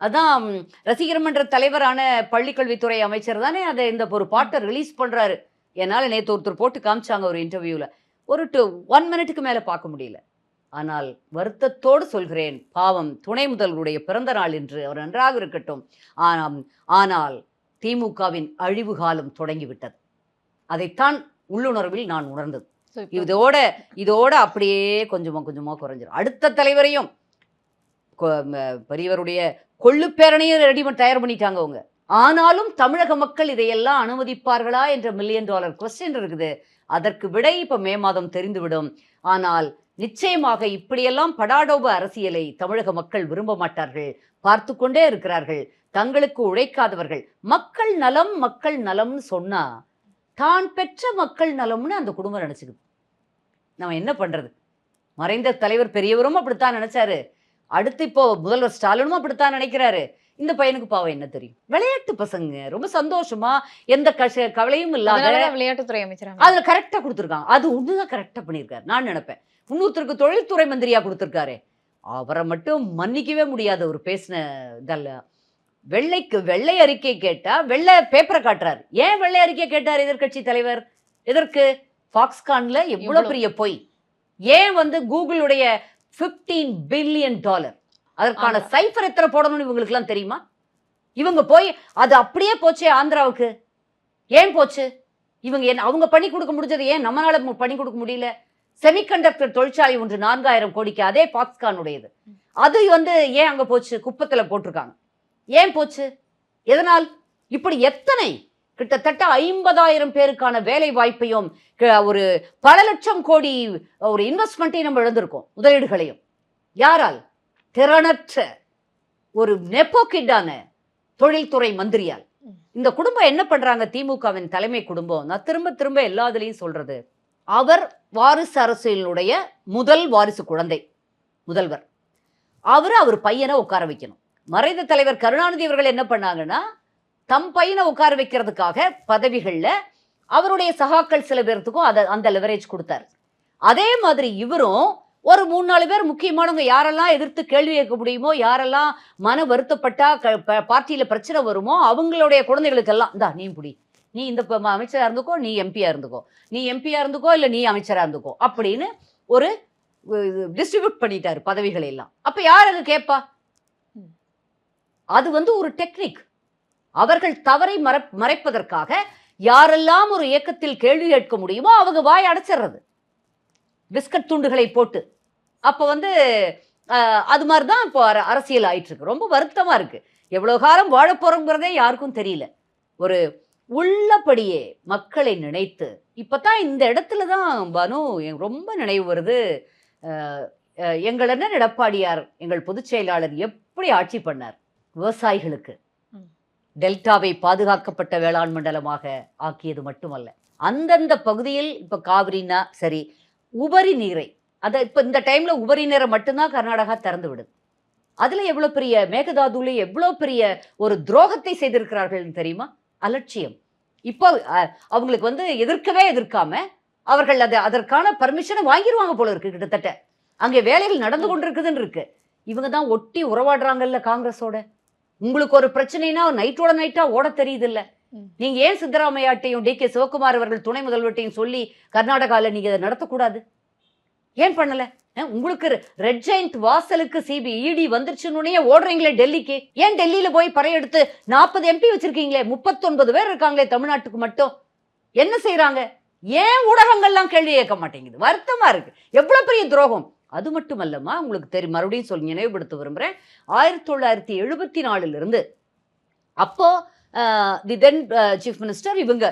அதான் ரசிகர் மன்ற தலைவரான பள்ளிக்கல்வித்துறை அமைச்சர் தானே அதை ஒரு பாட்டை ரிலீஸ் பண்ணுறாரு. என்னால் நேற்று ஒருத்தர் போட்டு காமிச்சாங்க ஒரு இன்டர்வியூவில். ஒரு 1 மினிட்டுக்கு மேலே பார்க்க முடியல. ஆனால் வருத்தத்தோடு சொல்கிறேன், பாவம் துணை முதல்வருடைய பிறந்த நாள் என்று அவர் நன்றாக இருக்கட்டும். ஆனால் திமுகவின் அழிவு காலம் தொடங்கிவிட்டது. அதைத்தான் உள்ளுணர்வில் நான் உணர்ந்தது. இதோட அப்படியே கொஞ்சமாக குறைஞ்சிடும். அடுத்த தலைவரையும் பெரியவருடைய கொள்ளுப்பேரணையும் தயார் பண்ணிட்டாங்க அவங்க. ஆனாலும் தமிழக மக்கள் இதையெல்லாம் அனுமதிப்பார்களா என்ற $1 மில்லியன் கொஸ்டின் இருக்குது. அதற்கு விடை இப்போ மே மாதம் தெரிந்துவிடும். ஆனால் நிச்சயமாக இப்படியெல்லாம் படாடோப அரசியலை தமிழக மக்கள் விரும்ப மாட்டார்கள், பார்த்து கொண்டே இருக்கிறார்கள். தங்களுக்கு உழைக்காதவர்கள் மக்கள் நலம்னு சொன்னா தான் பெற்ற மக்கள் நலம்னு அந்த குடும்பம் நினைச்சுக்குது. நம்ம என்ன பண்றது? மறைந்த தலைவர் பெரியவரும் அப்படித்தான் நினைச்சாரு. அடுத்து இப்போ முதல்வர் ஸ்டாலினும் அப்படித்தான் நினைக்கிறாரு. இந்த பையனுக்கு பாவம் என்ன தெரியும்? விளையாட்டு பசங்க ரொம்ப சந்தோஷமா எந்த கவலையும் இல்லாத விளையாட்டுத்துறை அமைச்சர் அதுல கரெக்டா கொடுத்துருக்காங்க. அது ஒண்ணுதான் கரெக்டா பண்ணியிருக்காரு நான் நினைப்பேன். இன்னொருத்தருக்கு தொழில்துறை மந்திரியா கொடுத்துருக்காரு, அவரை மட்டும் மன்னிக்கவே முடியாது. ஒரு பேசின இதெல்லாம் வெள்ளை அறிக்கை கேட்டா வெள்ளை பேப்பரை காட்டுறாரு. ஏன் வெள்ளை அறிக்கை கேட்டார் எதிர்கட்சி தலைவர்? எதற்கு? ஃபாக்ஸ்கான்ல எவ்வளவு பெரிய பொய். ஏன் கூகுளுடைய $15 பில்லியன் அதற்கான சைஃபர் எத்தனை போடணும்னு இவங்களுக்கு எல்லாம் தெரியுமா? இவங்க போய் அது அப்படியே போச்சே ஆந்திராவுக்கு. ஏன் போச்சு? இவங்க அவங்க பண்ணி கொடுக்க முடிஞ்சது ஏன் நம்மளால பண்ணி கொடுக்க முடியல? செமிகண்டக்டர் தொழிற்சாலை ஒன்று 4000 கோடிக்கு, அதே பாக்ஸ்கானுடையது. அது ஏன் அங்க போச்சு? குப்பத்துல போட்டிருக்காங்க. ஏன் போச்சு? எதனால்? இப்படி எத்தனை கிட்டத்தட்ட 50,000 பேருக்கான வேலை வாய்ப்பையும் ஒரு பல லட்சம் கோடி ஒரு இன்வெஸ்ட்மெண்ட்டையும் நம்ம இழந்திருக்கோம், முதலீடுகளையும். யாரால்? திறனற்ற ஒரு நெப்போக்கிட்டான தொழில்துறை மந்திரியால். இந்த குடும்பம் என்ன பண்றாங்க? திமுகவின் தலைமை குடும்பம், நான் திரும்ப திரும்ப எல்லாத்துலயும் சொல்றது, அவர் வாரிசு அரசியலுடைய முதல் வாரிசு குழந்தை, முதல்வர். அவர் பையனை உட்கார வைக்கணும். மறைந்த தலைவர் கருணாநிதி அவர்கள் என்ன பண்ணாங்கன்னா, தம் பையனை உட்கார வைக்கிறதுக்காக பதவிகள்ல அவருடைய சகாக்கள் சில பேர்த்துக்கும் அந்த லெவரேஜ் கொடுத்தாரு. அதே மாதிரி இவரும் ஒரு 3-4 பேர் முக்கியமானவங்க யாரெல்லாம் எதிர்த்து கேள்வி கேட்க முடியுமோ, யாரெல்லாம் மன வருத்தப்பட்டா பார்ட்டியில பிரச்சனை வருமோ, அவங்களுடைய குழந்தைகளுக்கெல்லாம் இந்தா நீ புடி, நீ இந்த அமைச்சரா இருந்துக்கோ, நீ எம்பியா இருந்துக்கோ, நீ எம்பியா இருந்துக்கோ, இல்ல நீ அமைச்சரா இருந்துக்கோ அப்படின்னு ஒரு டிஸ்ட்ரிபியூட் பண்ணிட்டாரு பதவிகளை எல்லாம். அப்ப யார் அது கேட்பா? அது ஒரு டெக்னிக். அவர்கள் தவறை மறைப்பதற்காக யாரெல்லாம் ஒரு இயக்கத்தில் கேள்வி கேட்க முடியுமோ அவங்க வாய் அடைச்சிடுறது பிஸ்கட் துண்டுகளை போட்டு. அப்போ அது மாதிரி தான் இப்போ அரசியல் ஆயிட்டு இருக்கு. ரொம்ப வருத்தமா இருக்கு. எவ்வளவு காலம் வாழ போறோங்கிறதே யாருக்கும் தெரியல. ஒரு உள்ளபடியே மக்களை நினைத்து இப்பதான் இந்த இடத்துல தான் பானு ரொம்ப நினைவு வருது. எங்கள் அண்ணன் எடப்பாடியார், எங்கள் பொதுச் செயலாளர் எப்படி ஆட்சி பண்ணார். விவசாயிகளுக்கு டெல்டாவை பாதுகாக்கப்பட்ட வேளாண் மண்டலமாக ஆக்கியது மட்டுமல்ல, அந்தந்த பகுதியில் இப்ப காவிரினா சரி, உபரி நீரை இப்ப இந்த டைம்ல உபரி நீரை மட்டும்தான் கர்நாடகா திறந்து விடுது. அதுல எவ்வளவு பெரிய மேகதாதுல எவ்வளவு பெரிய ஒரு துரோகத்தை செய்திருக்கிறார்கள் தெரியுமா? அலட்சியம். இப்போ அவங்களுக்கு எதிர்க்காம அவர்கள் அதற்கான பர்மிஷனை வாங்கிடுவாங்க போல இருக்கு. கிட்டத்தட்ட அங்கே வேலைகள் நடந்து கொண்டிருக்குதுன்னு இருக்கு. இவங்க தான் ஒட்டி உறவாடுறாங்கல்ல காங்கிரஸோட. உங்களுக்கு ஒரு பிரச்சனைனா நைட்டோட நைட்டா ஓட தெரியுது இல்ல. நீங்க ஏன் சித்தராமையாட்டையும் டி கே சிவகுமார் அவர்கள் துணை முதல்வர்ட்டையும் சொல்லி கர்நாடகாவில் நீங்க அதை நடத்தக்கூடாது? ஏன் பண்ணல? உங்களுக்கு ரெட் ஜெயிண்ட் வாசலுக்கு இடி வந்துருச்சுன்னு ஓடுறீங்களே டெல்லிக்கு. ஏன் டெல்லியில போய் பறையெடுத்து 40 MP வச்சிருக்கீங்களே, 39 பேர் இருக்காங்களே தமிழ்நாட்டுக்கு மட்டும், என்ன செய்யறாங்க? ஏன் ஊடகங்கள்லாம் கேள்வி கேட்க மாட்டேங்குது? வருத்தமா இருக்கு. எவ்வளவு பெரிய துரோகம். அது மட்டுமல்லமா, உங்களுக்கு தெரியும், மறுபடியும் நினைவுபடுத்த விரும்புறேன், 1974 அப்போ தி தென் சீஃப் மினிஸ்டர் இவங்க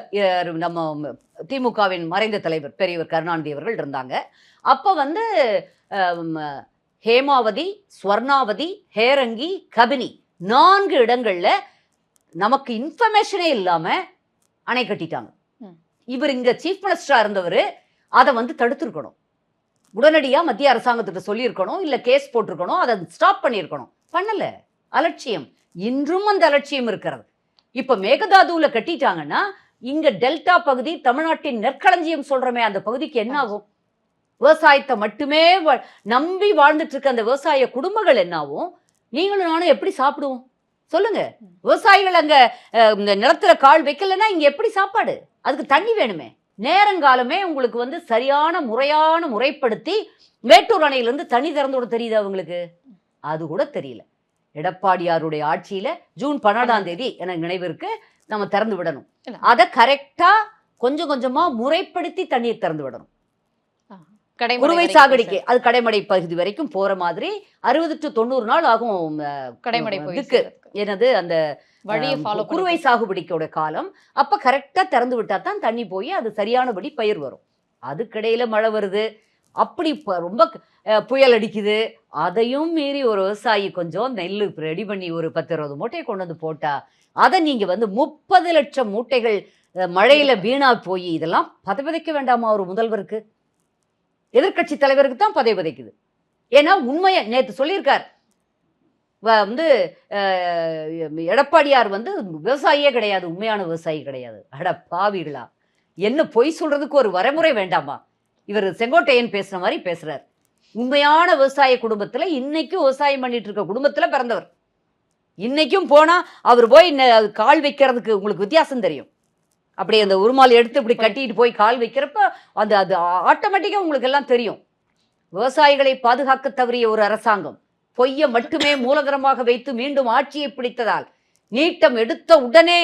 நம்ம திமுகவின் மறைந்த தலைவர் பெரியவர் கருணாநிதி அவர்கள் இருந்தாங்க. அப்போ ஹேமாவதி, ஸ்வர்ணாவதி, ஹேரங்கி, கபினி 4 இடங்கள்ல நமக்கு இன்ஃபர்மேஷனே இல்லாம அணை கட்டிட்டாங்க. இவர் இங்க சீஃப் மினிஸ்டரா இருந்தவர் அதை தடுத்திருக்கணும். உடனடியா மத்திய அரசாங்கத்திட்ட சொல்லியிருக்கணும், இல்ல கேஸ் போட்டிருக்கணும், அதை ஸ்டாப் பண்ணியிருக்கணும். பண்ணல. அலட்சியம். இன்றும் அந்த அலட்சியம் இருக்கிறது. இப்ப மேகதாதுல கட்டிட்டாங்கன்னா இங்க டெல்டா பகுதி தமிழ்நாட்டின் நெற்களஞ்சியம் சொல்றமே, அந்த பகுதிக்கு என்ன ஆகும்? விவசாயத்தை மட்டுமே நம்பி வாழ்ந்துட்டு இருக்க அந்த விவசாய குடும்பங்கள் என்னாவும்? நீங்களும் நானும் எப்படி சாப்பிடுவோம் சொல்லுங்க? விவசாயிகள் அங்க இந்த நிலத்துல கால் வைக்கலன்னா இங்க எப்படி சாப்பாடு? அதுக்கு தண்ணி வேணுமே. நேரங்காலமே உங்களுக்கு சரியான முறைப்படுத்தி மேட்டூர் அணையிலிருந்து தண்ணி திறந்து விட தெரியுது அவங்களுக்கு? அது கூட தெரியல. எடப்பாடியாருடைய ஆட்சியில ஜூன் 12 எனக்கு நினைவிற்கு நம்ம திறந்து விடணும். அதை கரெக்டா கொஞ்சம் கொஞ்சமா முறைப்படுத்தி தண்ணீர் திறந்து விடணும். குறுவை சாகுடிக்கு அது கடைமடை பகுதி வரைக்கும் போற மாதிரி 60 to 90 நாள் ஆகும் இதுக்கு. என்னது அந்த குறுவை சாகுபடிக்கோட காலம். அப்ப கரெக்டா திறந்து விட்டா தான் தண்ணி போய் அது சரியானபடி பயிர் வரும். அதுக்கிடையில மழை வருது, அப்படி ரொம்ப புயல் அடிக்குது. அதையும் மீறி ஒரு விவசாயி கொஞ்சம் நெல் ரெடி பண்ணி ஒரு 10-20 மூட்டையை கொண்டு போட்டா அதை நீங்க 30 லட்சம் மூட்டைகள் மழையில வீணா போய் இதெல்லாம் பதவிதைக்க வேண்டாமா? ஒரு முதல்வருக்கு, எதிர்கட்சி தலைவருக்கு தான் பதவி விதைக்குது. ஏன்னா உண்மையை நேற்று சொல்லியிருக்கார் எடப்பாடியார் விவசாயியே கிடையாது, உண்மையான விவசாயி கிடையாது. அட பாவிகளா, என்ன பொய் சொல்றதுக்கு ஒரு வரைமுறை வேண்டாமா? இவர் செங்கோட்டையன் பேசுற மாதிரி பேசுறார். உண்மையான விவசாய குடும்பத்துல, இன்னைக்கும் விவசாயம் பண்ணிட்டு இருக்க குடும்பத்துல பிறந்தவர். இன்னைக்கும் போனா அவர் போய் கால் வைக்கிறதுக்கு உங்களுக்கு வித்தியாசம் தெரியும். அப்படி அந்த உருமால் எடுத்து இப்படி கட்டிட்டு போய் கால் வைக்கிறப்ப அது ஆட்டோமேட்டிக்கா உங்களுக்கு எல்லாம் தெரியும். விவசாயிகளை பாதுகாக்க தவறிய ஒரு அரசாங்கம் பொய்யை மட்டுமே மூலதனமாக வைத்து மீண்டும் ஆட்சியை பிடித்ததால் நீட்டம் எடுத்த உடனே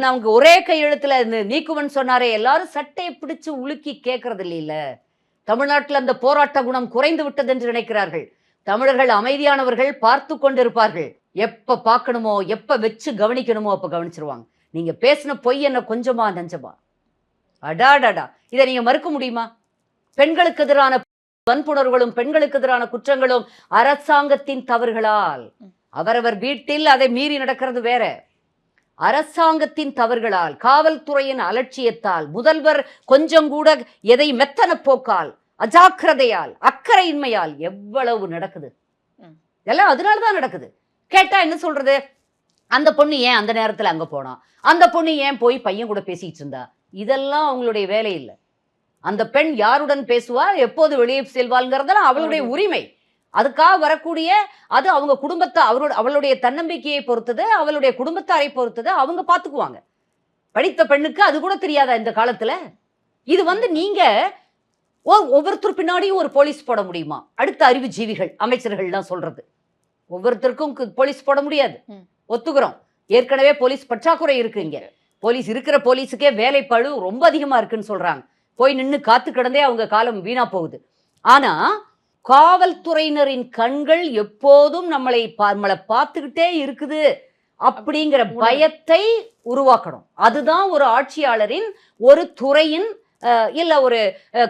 நமக்கு ஒரே கையெழுத்துல நீக்குவன் சொன்னாரே, எல்லாரும் சட்டையை பிடிச்சு உலுக்கி கேட்கறது இல்ல. தமிழ்நாட்டில் அந்த போராட்ட குணம் குறைந்து விட்டது என்று நினைக்கிறார்கள். தமிழர்கள் அமைதியானவர்கள், பார்த்து கொண்டிருப்பார்கள். எப்ப பார்க்கணுமோ, எப்ப வச்சு கவனிக்கணுமோ அப்ப கவனிச்சிருவாங்க. நீங்க பேசின பொய் என்ன கொஞ்சமா நஞ்சமா? அடாடாடா, இதை நீங்க மறுக்க முடியுமா? பெண்களுக்கு எதிரான வன்புணர்வுகளும் பெண்களுக்கு எதிரான குற்றங்களும் அரசாங்கத்தின் தவறுகளால், அவரவர் வீட்டில் அதை மீறி நடக்கிறது வேற. அரசாங்கத்தின் தவறுகளால், காவல்துறையின் அலட்சியத்தால், முதல்வர் கொஞ்சம் கூட எதை மெத்தன போக்கால், அஜாக்கிரதையால், அக்கறையின்மையால் எவ்வளவு நடக்குது. எல்லாம் அதனாலதான் நடக்குது. கேட்டா என்ன சொல்றது? அந்த பொண்ணு ஏன் அந்த நேரத்துல அங்க போனா, அந்த பொண்ணு ஏன் போய் பையன் கூட பேசிட்டு இருந்தா, இதெல்லாம் அவங்களுடைய வேலை இல்லை. அந்த பெண் யாருடன் பேசுவா, எப்போது வெளியே செல்வாள்ங்கிறதெல்லாம் அவளுடைய உரிமை. அதுக்காக வரக்கூடிய அது அவங்க குடும்பத்தை, அவளுடைய தன்னம்பிக்கையை பொறுத்தது, அவளுடைய குடும்பத்தாரை பொறுத்தது, அவங்க பார்த்துக்குவாங்க. படித்த பெண்ணுக்கு அது கூட தெரியாதா இந்த காலத்துல? இது நீங்க ஒவ்வொருத்தர் பின்னாடியும் ஒரு போலீஸ் போட முடியுமா? அடுத்த அறிவு ஜீவிகள் அமைச்சர்கள்லாம் சொல்றது, ஒவ்வொருத்தருக்கும் போலீஸ் போட முடியாது, ஒத்துக்கிறோம். ஏற்கனவே போலீஸ் பற்றாக்குறை இருக்கு. இங்க போலீஸ் இருக்கிற போலீஸுக்கே வேலை பளு ரொம்ப அதிகமா இருக்குன்னு சொல்றாங்க. போய் நின்று காத்து கிடந்தே அவங்க காலம் வீணா போகுது. ஆனா காவல்துறையினரின் கண்கள் எப்போதும் நம்மளை பார்த்துக்கிட்டே இருக்குது அப்படிங்கிற பயத்தை உருவாக்கணும். அதுதான் ஒரு ஆட்சியாளரின், ஒரு துறையின் இல்ல ஒரு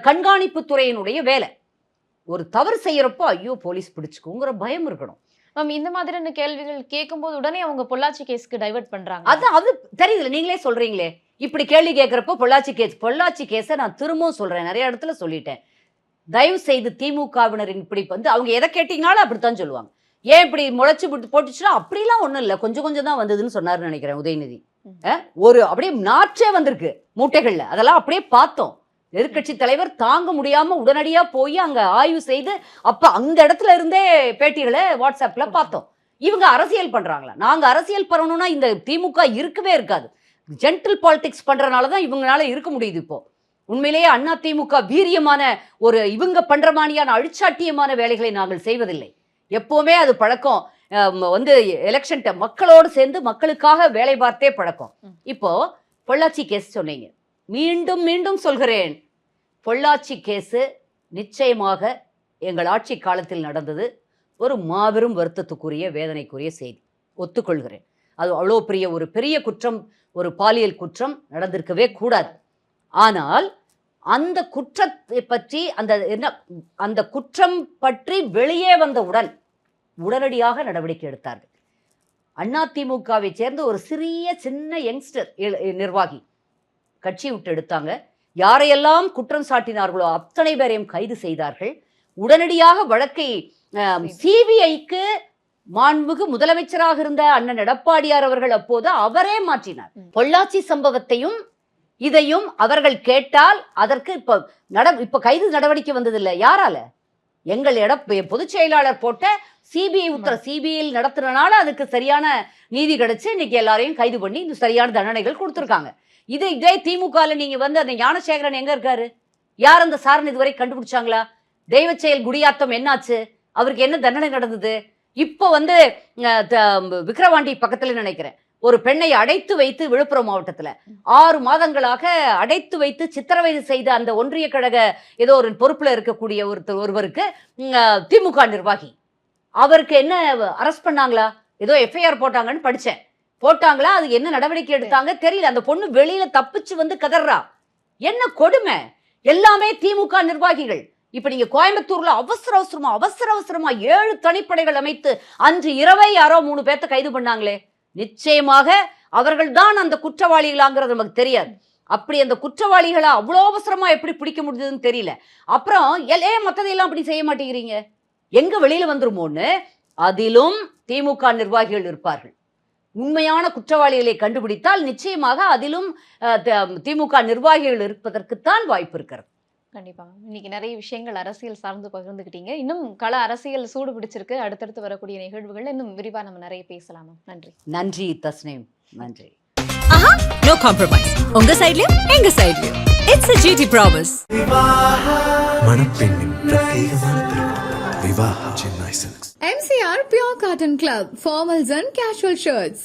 கண்காணிப்பு துறையினுடைய வேலை. ஒரு தவறு செய்யறப்போ ஐயோ போலீஸ் பிடிச்சுக்குங்கிற பயம் இருக்கணும். இந்த மாதிரியான கேள்விகள் கேட்கும்போது உடனே அவங்க பொள்ளாச்சி கேஸ்க்கு டைவர்ட் பண்றாங்க. அது தெரியுதுல, நீங்களே சொல்றீங்களே. இப்படி கேள்வி கேட்கிறப்போ பொள்ளாச்சி கேஸை நான் திரும்பவும் சொல்றேன், நிறைய இடத்துல சொல்லிட்டேன். தயவு செய்து திமுகவினரின் இப்படி அவங்க எதை கேட்டீங்கனாலும் அப்படித்தான் சொல்லுவாங்க. ஏன் இப்படி முளைச்சு போட்டுச்சுன்னா அப்படிலாம் ஒண்ணும் இல்லை, கொஞ்சம் கொஞ்சம் தான் வந்ததுன்னு சொன்னாருன்னு நினைக்கிறேன் உதயநிதி. ஒரு அப்படியே நாற்றே வந்திருக்கு மூட்டைகள்ல, அதெல்லாம் அப்படியே பார்த்தோம். எதிர்கட்சி தலைவர் தாங்க முடியாம உடனடியா போய் அங்க ஆய்வு செய்து, அப்ப அந்த இடத்துல இருந்தே பேட்டிகளை வாட்ஸ்அப்ல பார்த்தோம். இவங்க அரசியல் பண்றாங்களா? நாங்க அரசியல் பண்ணணும்னா இந்த திமுக இருக்கவே இருக்காது. ஜென்டில் பாலிடிக்ஸ் பண்றதுனாலதான் இவங்களால இருக்க முடியுது. இப்போ உண்மையிலேயே அண்ணா திமுக வீரியமான ஒரு இவங்க பண்ற மாதிரியான அழிச்சாட்டியமான வேலைகளை நாங்கள் செய்வதில்லை. எப்பவுமே அது பழக்கம். எலெக்ஷன் மக்களோடு சேர்ந்து மக்களுக்காக வேலை பார்த்தே பழக்கம். இப்போ பொள்ளாச்சி கேஸ் சொன்னீங்க, மீண்டும் மீண்டும் சொல்கிறேன், பொள்ளாச்சி கேஸு நிச்சயமாக எங்கள் ஆட்சி காலத்தில் நடந்தது. ஒரு மாபெரும் வருத்தத்துக்குரிய வேதனைக்குரிய செய்தி, ஒத்துக்கொள்கிறேன். அது அவ்வளோ ஒரு பெரிய குற்றம், ஒரு பாலியல் குற்றம் நடந்திருக்கவே கூடாது. ஆனால் அந்த குற்றத்தை பற்றி அந்த குற்றம் பற்றி வெளியே வந்தவுடன் உடனடியாக நடவடிக்கை எடுத்தார்கள். அதிமுகவை சேர்ந்த ஒரு சின்ன யங்ஸ்டர் நிர்வாகி கட்சி விட்டு எடுத்தாங்க. யாரையெல்லாம் குற்றம் சாட்டினார்களோ அத்தனை பேரையும் கைது செய்தார்கள். உடனடியாக வழக்கை சிபிஐக்கு மாண்புமிகு முதலமைச்சராக இருந்த அண்ணன் எடப்பாடியார் அவர்கள் அப்போது அவரே மாற்றினார். பொள்ளாச்சி சம்பவத்தையும் இதையும் அவர்கள் கேட்டால் அதற்கு இப்ப கைது நடவடிக்கை வந்ததில்லை. யாரால? எங்கள் பொதுச் செயலாளர் போட்ட சிபிஐ சிபிஐயில் நடத்துறதுனால அதுக்கு சரியான நீதி கிடைச்சு இன்னைக்கு எல்லாரையும் கைது பண்ணி இந்த சரியான தண்டனைகள் கொடுத்துருக்காங்க. இதே திமுக நீங்க அந்த ஞானசேகரன் எங்க இருக்காரு? யார் அந்த சாரன் இதுவரை கண்டுபிடிச்சாங்களா? தெய்வ செயல் குடியாத்தம் என்னாச்சு? அவருக்கு என்ன தண்டனை நடந்தது? இப்போ விக்கிரவாண்டி பக்கத்துல நினைக்கிறேன், ஒரு பெண்ணை அடைத்து வைத்து விழுப்புரம் மாவட்டத்துல 6 மாதங்களாக அடைத்து வைத்து சித்திரவதை செய்த அந்த ஒன்றிய கழக ஏதோ ஒரு பொறுப்புல இருக்கக்கூடிய ஒருவருக்கு திமுக நிர்வாகி, அவருக்கு என்ன அரெஸ்ட் பண்ணாங்களா? ஏதோ எஃப்ஐஆர் போட்டாங்கன்னு படிச்சேன். போட்டாங்களா? அது என்ன நடவடிக்கை எடுத்தாங்க தெரியல. அந்த பொண்ணு வெளியில தப்பிச்சு கதறா. என்ன கொடுமை! எல்லாமே திமுக நிர்வாகிகள். இப்ப நீங்க கோயம்புத்தூர்ல அவசர அவசரமா 7 தனிப்படைகள் அமைத்து அன்று இரவே யாரோ 3 பேர்த்த கைது பண்ணாங்களே. நிச்சயமாக அவர்கள் தான் அந்த குற்றவாளிகளாங்கிறது நமக்கு தெரியாது. அப்படி அந்த குற்றவாளிகளை அவ்வளோ அவசரமா எப்படி பிடிக்க முடியுதுன்னு தெரியல. அப்புறம் மற்றதையெல்லாம் அப்படி செய்ய மாட்டேங்கிறீங்க, எங்க வெளியில வந்துருமோன்னு. அதிலும் திமுக நிர்வாகிகள் இருப்பார்கள். உண்மையான குற்றவாளிகளை கண்டுபிடித்தால் நிச்சயமாக அதிலும் திமுக நிர்வாகிகள் இருப்பதற்குத்தான் வாய்ப்பு இருக்கிறது. கண்டிப்பா. இன்னைக்கு நிறைய விஷயங்கள் அரசியல் சார்ந்து பகிர்ந்துக்கிட்டீங்க. இன்னும் கள அரசியல் சூடு பிடிச்சிருக்கு. அடுத்தடுத்து வரக்கூடிய நிகழ்வுகள் இன்னும் விரிவா நம்ம நிறைய பேசலாம். நன்றி. நன்றி தஸ்னீம், நன்றி. ஆஹா, நோ காம்ப்ரமைஸ். உங்க சைடுலயும் எங்க சைடுலயும். It's a GT promise. மணப்பெண்ணின் பிரத்யேகமான திருமணம் Vivaha Chennai silks. MCR Pure Cotton Club, formals and casual shirts.